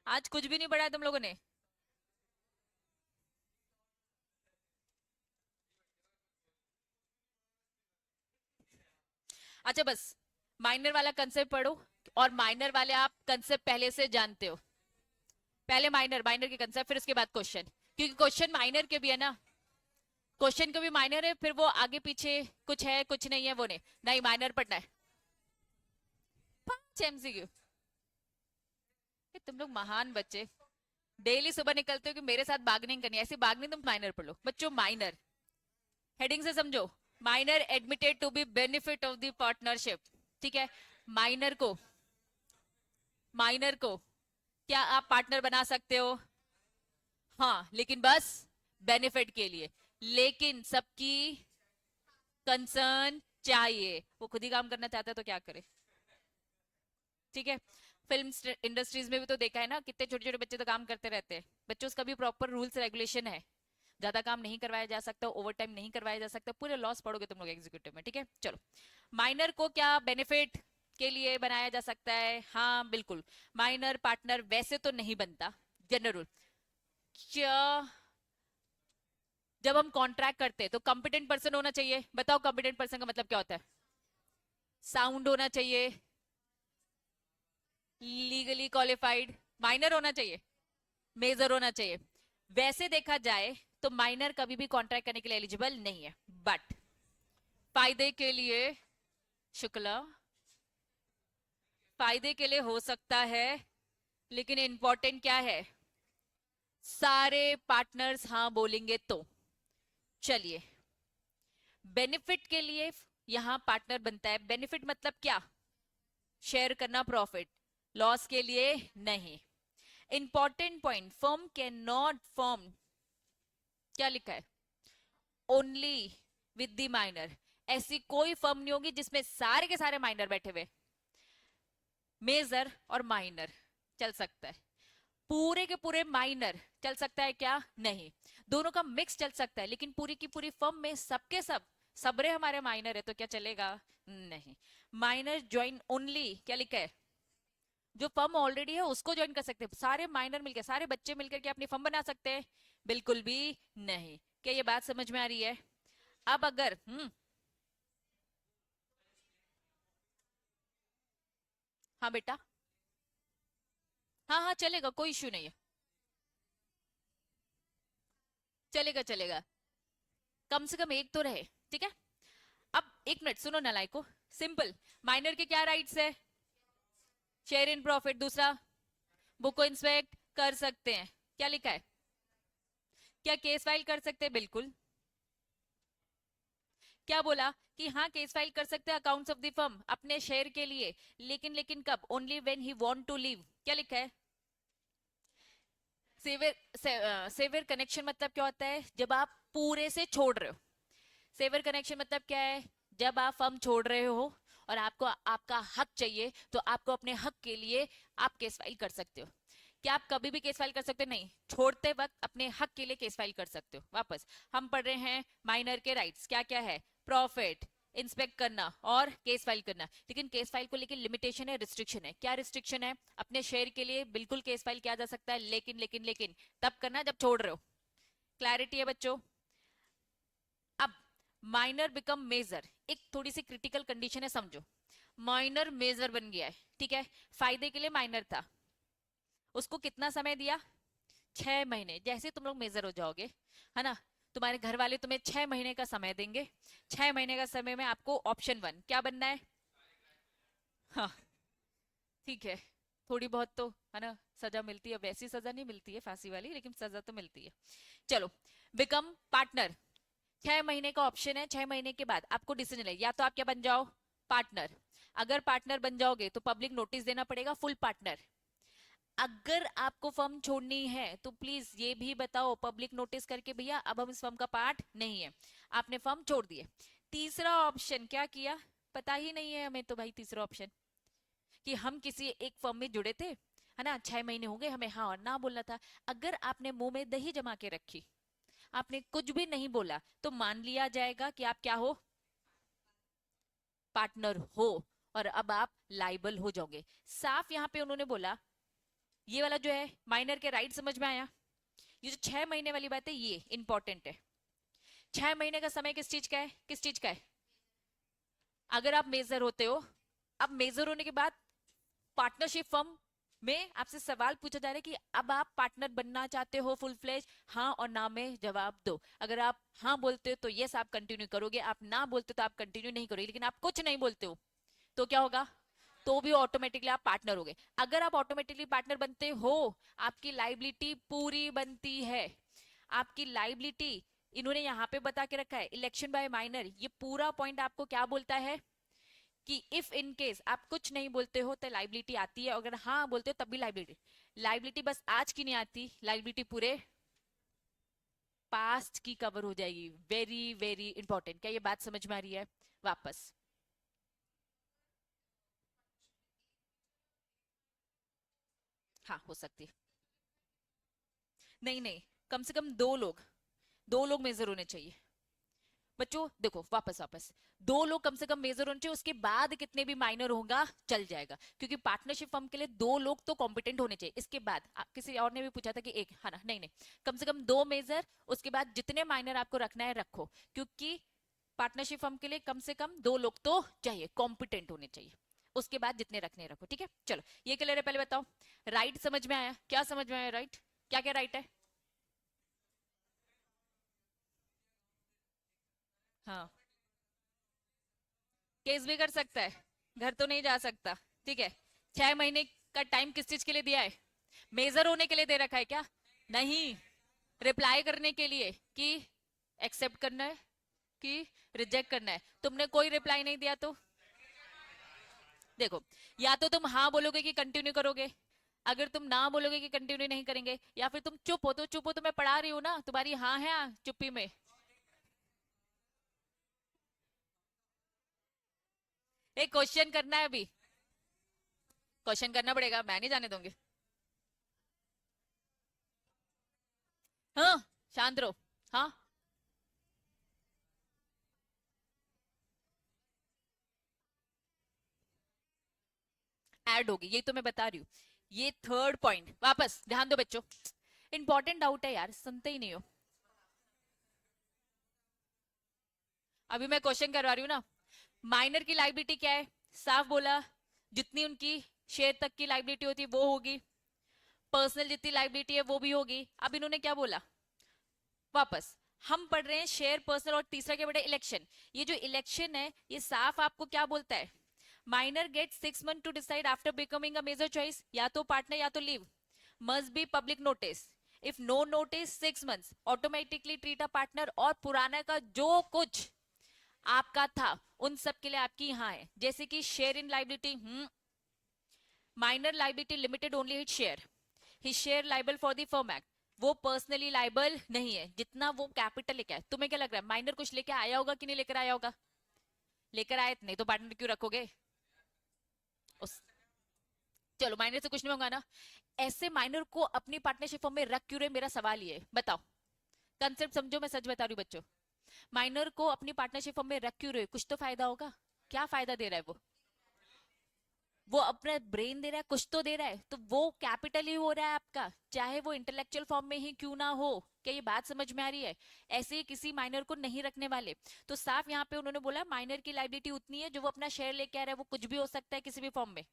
आज कुछ भी नहीं पढ़ा है तुम लोगों ने। अच्छा बस, माइनर वाला कंसेप्ट पढ़ो, और माइनर वाले आप कंसेप्ट पहले से जानते हो। पहले माइनर, माइनर के कंसेप्ट, फिर उसके बाद क्वेश्चन, क्योंकि क्वेश्चन माइनर के भी है ना। क्वेश्चन कभी माइनर है फिर वो आगे पीछे कुछ है कुछ नहीं है वो नहीं, नहीं माइनर पढ़ना है। 5 MCQ। तुम लोग महान बच्चे, डेली सुबह निकलते हो कि मेरे साथ बार्गेनिंग करनी है, ऐसी बार्गेनिंग तुम माइनर पढ़ लो बच्चों। माइनर हेडिंग से समझो, minor admitted to be benefit of the partnership. ठीक है, माइनर को, माइनर को क्या आप पार्टनर बना सकते हो? हाँ, लेकिन बस बेनिफिट के लिए, लेकिन सबकी कंसर्न चाहिए। वो खुद ही काम करना चाहता है तो क्या करे? ठीक है, फिल्म इंडस्ट्रीज में भी तो देखा है ना, कितने छोटे छोटे बच्चे तो काम करते रहते हैं। बच्चों का भी प्रॉपर रूल्स रेगुलेशन है, ज्यादा काम नहीं करवाया जा सकता, ओवर टाइम नहीं करवाया जा सकता, पूरे लॉस पढ़ोगे तुम लोग एग्जीक्यूटिव में। ठीक है, चलो, माइनर को क्या बेनिफिट के लिए बनाया जा सकता है? हाँ बिल्कुल, माइनर पार्टनर वैसे तो नहीं बनता, जनरल रूल। क्या जब हम कॉन्ट्रैक्ट करते हैं तो कॉम्पिटेंट पर्सन होना चाहिए। बताओ कॉम्पिटेंट पर्सन का मतलब क्या होता है? साउंड होना चाहिए, लीगली क्वालिफाइड, माइनर होना चाहिए, मेजर होना चाहिए। वैसे देखा जाए तो माइनर कभी भी कॉन्ट्रैक्ट करने के लिए एलिजिबल नहीं है, बट फायदे के लिए, शुक्ला, फायदे के लिए हो सकता है, लेकिन इंपॉर्टेंट क्या है? सारे पार्टनर्स हाँ बोलेंगे तो। चलिए, बेनिफिट के लिए यहां पार्टनर बनता है। बेनिफिट मतलब क्या? शेयर करना प्रॉफिट, लॉस के लिए नहीं। Important point, firm can not form, क्या लिखा है? Only with the minor. ऐसी कोई फर्म नहीं होगी जिसमें सारे के सारे माइनर बैठे हुए। मेजर और माइनर चल सकता है, पूरे के पूरे माइनर चल सकता है क्या? नहीं। दोनों का मिक्स चल सकता है, लेकिन पूरी की पूरी फर्म में सबके सब सबरे हमारे माइनर है तो क्या चलेगा? नहीं। माइनर ज्वाइन ओनली, क्या लिखा है? जो फर्म ऑलरेडी है उसको ज्वाइन कर सकते हैं। सारे माइनर मिलकर, सारे बच्चे मिलकर के अपनी फर्म बना सकते हैं? बिल्कुल भी नहीं। क्या ये बात समझ में आ रही है? अब अगर हाँ बेटा, हाँ हाँ चलेगा, कोई इश्यू नहीं है, चलेगा चलेगा, कम से कम एक तो रहे। ठीक है, अब एक मिनट सुनो नालायको, सिंपल। माइनर के क्या राइट्स है? शेयर इन प्रॉफिट, दूसरा बुक को इंस्पेक्ट कर सकते हैं, क्या लिखा है? क्या केस फाइल कर सकते हैं? बिल्कुल। क्या बोला कि हाँ केस फाइल कर सकते हैं अकाउंट्स ऑफ द फर्म अपने शेयर के लिए, लेकिन लेकिन कब? Only when he want to leave, क्या लिखा है? सेवियर, सेवियर कनेक्शन मतलब क्या होता है? जब आप पूरे से छोड़ रहे हो। सेवर कनेक्शन मतलब क्या है? जब आप फर्म छोड़ रहे हो और आपको आपका हक चाहिए, तो आपको अपने हक के लिए आप केस फाइल कर सकते हो। क्या आप कभी भी केस फाइल कर सकते हो? नहीं, छोड़ते वक्त अपने हक के लिए केस फाइल कर सकते हो। वापस हम पढ़ रहे हैं माइनर के राइट्स क्या क्या है? प्रॉफिट, इंस्पेक्ट करना और केस फाइल करना। लेकिन केस फाइल को लेकर लिमिटेशन है, रिस्ट्रिक्शन है। क्या रिस्ट्रिक्शन है? अपने शेयर के लिए बिल्कुल केस फाइल किया जा सकता है, लेकिन लेकिन लेकिन तब करना जब छोड़ रहे हो। क्लैरिटी है बच्चों? अब माइनर बिकम मेजर, एक थोड़ी सी क्रिटिकल कंडीशन है, समझो। माइनर मेजर बन गया है, ठीक है, फायदे के लिए माइनर था, उसको कितना समय दिया? 6 महीने। जैसे तुम लोग मेजर हो जाओगे, है ना, तुम्हारे घर वाले तुम्हें 6 महीने का समय देंगे। 6 महीने का समय में आपको ऑप्शन 1 क्या बनना है? हाँ, ठीक है, थोड़ी बहुत तो, है ना, सजा मिलती है। वैसी सजा नहीं मिलती है फांसी वाली, लेकिन सजा तो मिलती है। चलो, बिकम पार्टनर, 6 महीने का ऑप्शन है। 6 महीने के बाद आपको डिसीजन है, या तो आप क्या बन जाओ? पार्टनर। अगर पार्टनर बन जाओगे तो पब्लिक नोटिस देना पड़ेगा, फुल पार्टनर। अगर आपको फर्म छोड़नी है तो प्लीज ये भी बताओ पब्लिक नोटिस करके, भैया अब हम इस फर्म का पार्ट नहीं है, आपने फर्म छोड़ दिए। तीसरा ऑप्शन क्या किया? पता ही नहीं है हमें तो भाई तीसरा ऑप्शन, कि हम किसी एक फर्म में जुड़े थे, है ना, 6 महीने हो गए, हमें हाँ और ना बोलना था। अगर आपने मुंह में दही जमा के रखी, आपने कुछ भी नहीं बोला, तो मान लिया जाएगा कि आप क्या हो? पार्टनर हो, और अब आप लाइबल हो जाओगे। साफ यहाँ पे उन्होंने बोला। ये वाला जो है माइनर के राइट समझ में आया? ये जो 6 महीने वाली बात है ये इंपॉर्टेंट है। 6 महीने का समय किस चीज का है? किस चीज का है? अगर आप मेजर होते हो, अब मेजर होने के बाद पार्टनरशिप फर्म में आपसे सवाल पूछा जा रहा है कि अब आप पार्टनर बनना चाहते हो फुल फ्लेज, हाँ और ना में जवाब दो। अगर आप हाँ बोलते हो तो यस आप कंटिन्यू करोगे, आप ना बोलते हो तो आप कंटिन्यू नहीं करोगे, लेकिन आप कुछ नहीं बोलते हो तो क्या होगा, तो भी ऑटोमेटिकली आप पार्टनर हो गए। अगर आप ऑटोमेटिकली पार्टनर बनते हो, आपकी लाइबिलिटी पूरी बनती है। आपकी लाइबिलिटी, इन्होंने यहाँ पे बता के रखा है इलेक्शन बाय माइनर, ये पूरा पॉइंट आपको क्या बोलता है कि इफ इन केस आप कुछ नहीं बोलते हो तो लाइबिलिटी आती है, अगर हाँ बोलते हो तब भी लाइबिलिटी। लाइबिलिटी बस आज की नहीं आती, लाइबिलिटी पूरे पास्ट की कवर हो जाएगी। Very very important. क्या ये बात समझ में आ रही है? वापस, हाँ हो सकती है। नहीं नहीं, कम से कम दो लोग, दो लोग मेजर होने चाहिए। बच्चों देखो, वापस वापस, दो लोग कम से कम मेजर होने चाहिए, उसके बाद कितने भी माइनर होगा चल जाएगा, क्योंकि पार्टनरशिप फर्म के लिए दो लोग तो कॉम्पिटेंट होने चाहिए। इसके बाद किसी और ने भी पूछा था कि एक, है ना, नहीं नहीं, कम से कम दो मेजर, उसके बाद जितने माइनर आपको रखना है रखो, क्योंकि पार्टनरशिप फर्म के लिए कम से कम दो लोग तो चाहिए, कॉम्पिटेंट होने चाहिए। उसके बाद जितने रखने हैं रखो, ठीक है। चलो ये क्लियर है? पहले बताओ, राइट समझ में आया? क्या समझ में आया? राइट, क्या क्या राइट है? हाँ, केस भी कर सकता है, घर तो नहीं जा सकता, ठीक है। 6 महीने का टाइम किस चीज के लिए दिया है? मेजर होने के लिए दे रखा है क्या? नहीं, रिप्लाई करने के लिए कि एक्सेप्ट करना है कि रिजेक्ट करना है। तुमने कोई रिप्लाई नहीं दिया तो देखो, या तो तुम हाँ बोलोगे कि कंटिन्यू करोगे, अगर तुम ना बोलोगे कि कंटिन्यू नहीं करेंगे, या फिर तुम चुप हो तो चुप हो, तो मैं पढ़ा रही हूँ ना, तुम्हारी हाँ है चुप्पी में। एक क्वेश्चन करना है अभी, क्वेश्चन करना पड़ेगा, मैं नहीं जाने दूंगी। हाँ, शांत रहो। हाँ, ऐड होगी, यही तो मैं बता रही हूँ। ये थर्ड पॉइंट, वापस ध्यान दो बच्चों, इंपॉर्टेंट डाउट है यार, सुनते ही नहीं हो। अभी मैं क्वेश्चन करवा रही हूँ ना। माइनर की लाइबिलिटी क्या है? साफ बोला, जितनी उनकी शेयर तक की लाइबिलिटी होती है वो होगी, पर्सनल जितनी लाइबिलिटी है वो भी होगी। अब इन्होंने क्या बोला, वापस हम पढ़ रहे हैं शेयर, पर्सनल, और तीसरा क्या बेटा, इलेक्शन। ये जो इलेक्शन है ये साफ आपको क्या बोलता है, minor get 6 month to decide after becoming a major choice, या तो पार्टनर या तो leave, must be public notice, if no notice 6 months automatically treat a partner, और पुराना का जो कुछ आपका था उन सब के लिए आपकी यहाँ है, जैसे कि share in liability, minor liability limited only hit share, his share liable for the firm act, वो पर्सनली लाइबल नहीं है, जितना वो कैपिटल लेके आए। तुम्हें क्या लग रहा है, माइनर कुछ लेके आया होगा कि नहीं लेकर आया होगा? लेकर आए, नहीं तो पार्टनर क्यों रखोगे? उस, चलो माइनर से कुछ नहीं होगा ना, ऐसे माइनर को अपनी पार्टनरशिप फर्म में रख क्यों रहे, मेरा सवाल ये है, बताओ। कंसेप्ट समझो, मैं सच बता रही हूँ बच्चों, माइनर को अपनी पार्टनरशिप फर्म में रख क्यों रहे, कुछ तो फायदा होगा। क्या फायदा दे रहा है वो अपना ब्रेन दे रहा है, कुछ तो दे रहा है, तो वो कैपिटल ही हो रहा है आपका, चाहे वो इंटेलेक्चुअल फॉर्म में ही क्यों ना हो। क्या ये बात समझ में आ रही है? ऐसे ही किसी माइनर को नहीं रखने वाले। तो साफ यहाँ पे उन्होंने बोला माइनर की लाइबिलिटी उतनी है, जो वो अपना शेयर लेके आ रहा है वो कुछ भी हो सकता है किसी भी फॉर्म में।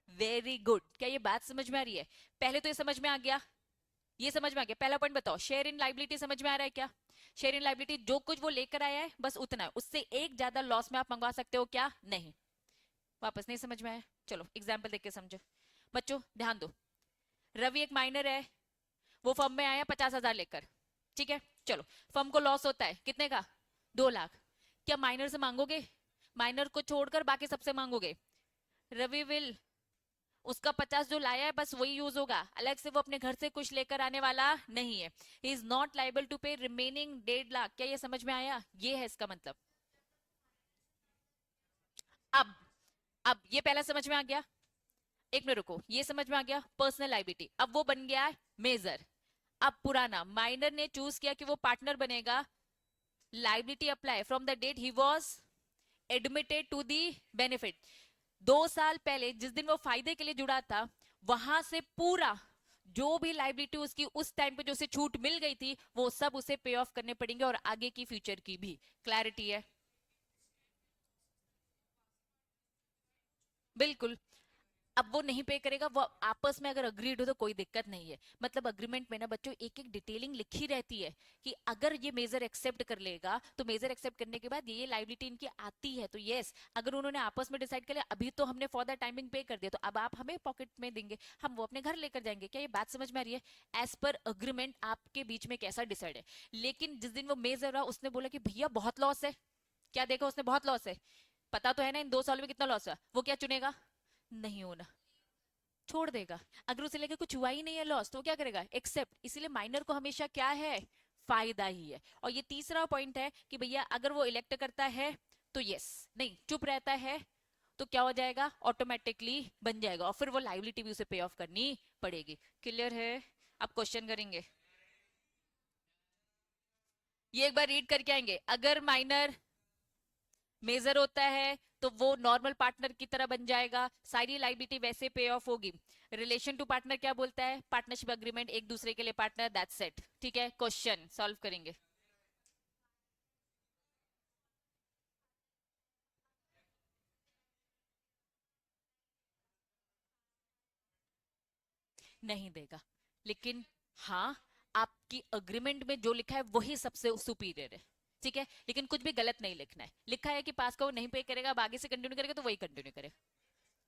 वेरी गुड, क्या ये बात समझ में आ रही है? पहले तो ये समझ में आ गया, ये समझ में आ गया। पहला पॉइंट बताओ, शेयर इन लाइबिलिटी समझ में आ रहा है क्या? शेयर इन लाइबिलिटी जो कुछ वो लेकर आया है बस उतना है, उससे एक ज्यादा लॉस में आप मंगवा सकते हो क्या? नहीं। वापस नहीं समझ में आया? चलो एग्जाम्पल देख के समझो। बच्चों ध्यान दो, रवि एक माइनर है, वो फर्म में आया 50,000 लेकर, ठीक है। चलो, फर्म को लॉस होता है कितने का, 2 लाख। क्या माइनर से मांगोगे? माइनर को छोड़कर बाकी सबसे मांगोगे? रवि विल, उसका 50 जो लाया है बस वही यूज होगा, अलग से वो अपने घर से कुछ लेकर आने वाला नहीं है। He is not liable to pay remaining 1.5 lakh. क्या ये समझ में आया? ये है इसका मतलब। अब अब ये पहला समझ में आ गया? एक मिनट रुको, ये समझ में आ गया पर्सनल लाइबिलिटी, अब वो बन गया है मेजर। अब पुराना माइनर ने चूज किया कि वो पार्टनर बनेगा, liability apply from the date he was admitted to the benefit. 2 साल पहले जिस दिन वो फायदे के लिए जुड़ा था, वहां से पूरा जो भी लाइबिलिटी उसकी उस टाइम पे जो उसे छूट मिल गई थी वो सब उसे पे ऑफ करने पड़ेंगे, और आगे की फ्यूचर की भी। क्लैरिटी है? बिल्कुल। अब वो नहीं पे करेगा, वो आपस में अगर अग्रीड हो तो कोई दिक्कत नहीं है। मतलब अग्रीमेंट में ना बच्चों एक एक डिटेलिंग लिखी रहती है कि अगर ये मेजर एक्सेप्ट कर लेगा तो मेजर एक्सेप्ट करने के बाद ये लाइबिलिटी इनकी आती है तो यस। अगर उन्होंने आपस में डिसाइड कर लिया अभी तो हमने फॉर द टाइमिंग पे कर दिया तो अब आप हमें पॉकेट में देंगे, हम वो अपने घर लेकर जाएंगे। क्या ये बात समझ में आ रही है? एज पर अग्रीमेंट आपके बीच में कैसा डिसाइड है। लेकिन जिस दिन वो मेजर रहा उसने बोला कि भैया बहुत लॉस है, क्या देखा उसने, बहुत लॉस है, पता तो है ना इन 2 साल में कितना लॉस हुआ, वो क्या चुनेगा? नहीं होना, छोड़ देगा। अगर उसे लगे कुछ हुआ ही नहीं है लॉस तो वो क्या करेगा? एक्सेप्ट। इसीलिए माइनर को हमेशा क्या है? फायदा ही है। और ये तीसरा पॉइंट है कि भैया अगर वो इलेक्ट करता है तो यस, नहीं चुप रहता है तो क्या हो जाएगा? ऑटोमेटिकली बन जाएगा और फिर वो लाइबिलिटी भी उसे पे ऑफ करनी पड़ेगी। क्लियर है? अब क्वेश्चन करेंगे, ये एक बार रीड करके आएंगे। अगर माइनर मेजर होता है तो वो नॉर्मल पार्टनर की तरह बन जाएगा, सारी लाइबिलिटी वैसे पे ऑफ होगी। रिलेशन टू पार्टनर क्या बोलता है? पार्टनरशिप अग्रीमेंट, एक दूसरे के लिए पार्टनर, दैट्स इट। ठीक है, क्वेश्चन सॉल्व करेंगे। नहीं देगा, लेकिन हाँ, आपकी अग्रीमेंट में जो लिखा है वही सबसे सुपीरियर है। ठीक है, लेकिन कुछ भी गलत नहीं लिखना है। लिखा है कि पास का वो नहीं पे करेगा, अब आगे से कंटिन्यू करेगा तो वही कंटिन्यू करे।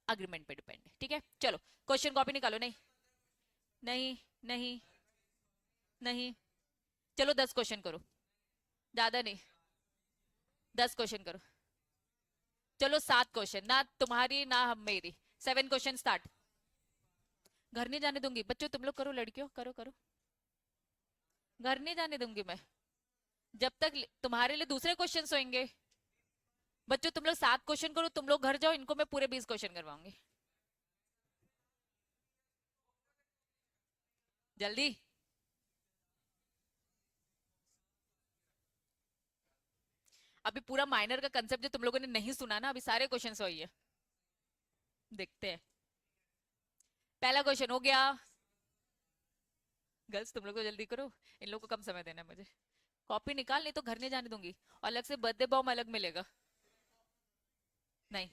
अग्रीमेंट पे डिपेंड है। ठीक है, चलो क्वेश्चन कॉपी निकालो। नहीं, नहीं, नहीं, नहीं। चलो 10 क्वेश्चन करो, ज्यादा नहीं, 10 क्वेश्चन करो। चलो 7 क्वेश्चन, ना तुम्हारी ना हम मेरी। 7 क्वेश्चन स्टार्ट। घर नहीं जाने दूंगी बच्चों, तुम लोग करो, लड़कियों करो करो। घर नहीं जाने दूंगी मैं जब तक तुम्हारे लिए दूसरे क्वेश्चन होंगे। बच्चों तुम लोग 7 क्वेश्चन करो, तुम लोग घर जाओ, इनको मैं पूरे 20 क्वेश्चन करवाऊंगी। जल्दी। अभी पूरा माइनर का कंसेप्ट जो तुम लोगों ने नहीं सुना ना, अभी सारे क्वेश्चन वही है। देखते हैं। पहला क्वेश्चन हो गया। गर्ल्स तुम लोग तो जल्दी करो, इन लोगों को कम समय देना है मुझे। कॉपी निकाल, नहीं तो घर नहीं जाने दूंगी। और अलग से बर्थडे बॉम्ब अलग मिलेगा। नहीं,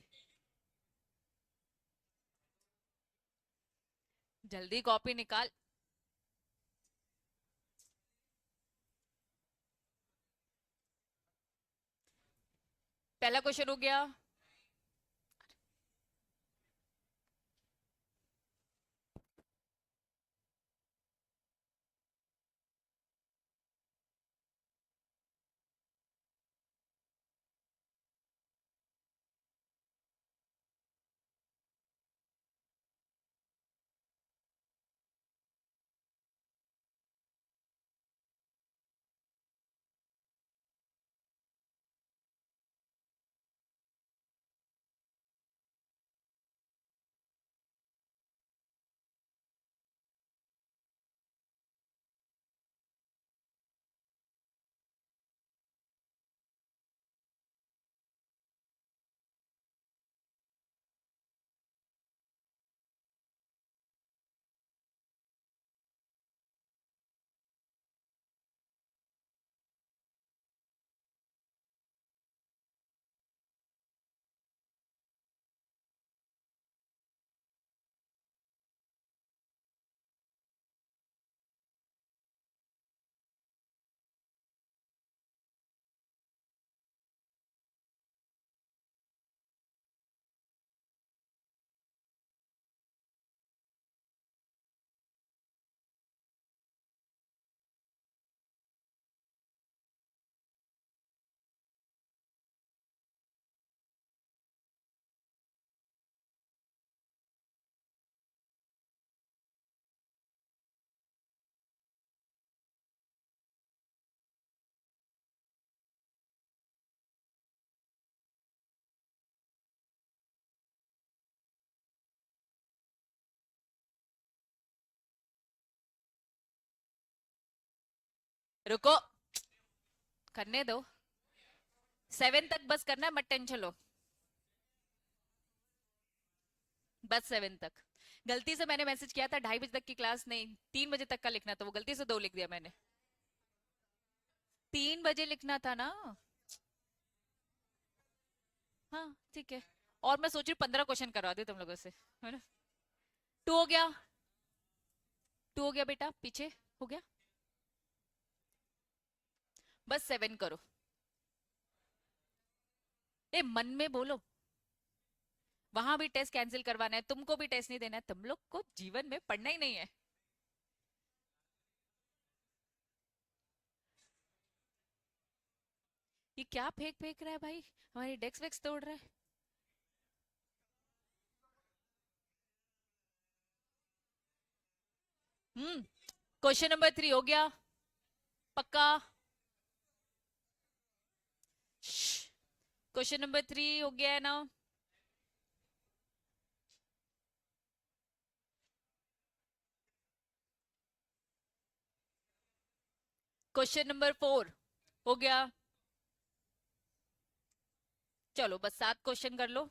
जल्दी कॉपी निकाल। पहला क्वेश्चन हो गया। रुको, करने दो। 7 तक बस करना है, मत टेंशन लो। बस 7 तक। गलती से मैंने मैसेज किया था 2:30 बजे तक की क्लास, नहीं 3 बजे तक का लिखना था, वो गलती से 2 लिख दिया मैंने। 3 बजे लिखना था ना। हाँ ठीक है। और मैं सोच रही 15 क्वेश्चन करवा दूं तुम लोगों से, है ना। 2 हो गया, 2 हो गया बेटा, पीछे हो गया। बस 7 करो। ए मन में बोलो, वहां भी टेस्ट कैंसिल करवाना है, तुमको भी टेस्ट नहीं देना है, तुम लोग को जीवन में पढ़ना ही नहीं है। ये क्या फेंक फेंक रहा है भाई, हमारी डेस्क वेक्स तोड़ रहा है। हम्म। क्वेश्चन नंबर 3 हो गया, पक्का। क्वेश्चन नंबर 3 हो गया है ना। क्वेश्चन नंबर 4 हो गया। चलो बस 7 क्वेश्चन कर लो।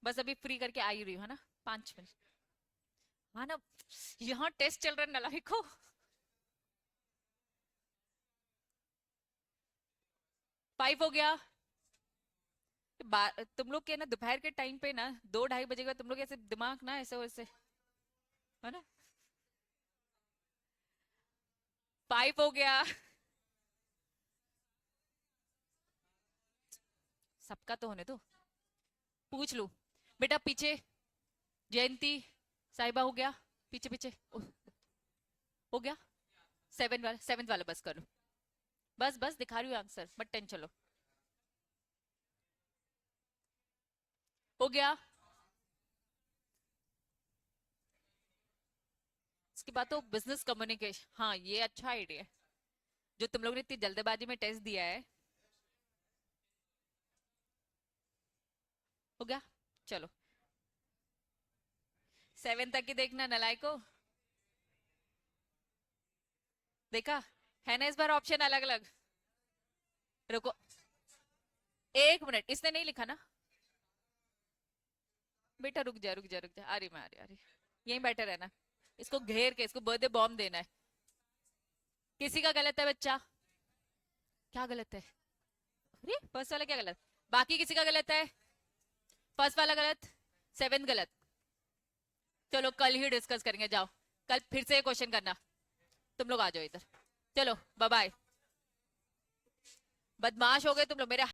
बस अभी फ्री करके आई रही हूँ, है ना, 5 मिनट। हाँ ना, यहाँ टेस्ट चल रहा है नालायको। फाइव हो गया। तुम लोग के ना दोपहर के टाइम पे ना 2 ढाई बजे के बाद तुम लोग ऐसे दिमाग ना ऐसे वैसे, है ना। 5 हो गया। सबका तो होने दो, पूछ लू बेटा पीछे। जयंती, साहिबा हो गया, पीछे पीछे हो गया। 7 वाला बस करो। बस बस दिखा रही हूँ आंसर, मत टेंशन लो। हो गया। इसके बाद तो बिजनेस कम्युनिकेशन, हाँ ये अच्छा आइडिया है, जो तुम लोग ने इतनी जल्दबाजी में टेस्ट दिया है। हो गया। चलो 7 तक ही देखना नलायको। देखा, है ना इस बार ऑप्शन अलग अलग। रुको 1 मिनट, इसने नहीं लिखा ना। बेटा रुक जा, आ रही मैं, आ रही यहीं बैठे रहना। इसको घेर के इसको बर्थडे बॉम्ब देना है। किसी का गलत है बच्चा, क्या गलत है। अरे फर्स्ट वाला क्या गलत, बाकी किसी का गलत है। फर्स्ट वाला गलत, 7 गलत। चलो कल ही डिस्कस करेंगे, जाओ कल फिर से क्वेश्चन करना। तुम लोग आ जाओ इधर। चलो बाय बाय। बदमाश हो गए तुम लोग मेरे।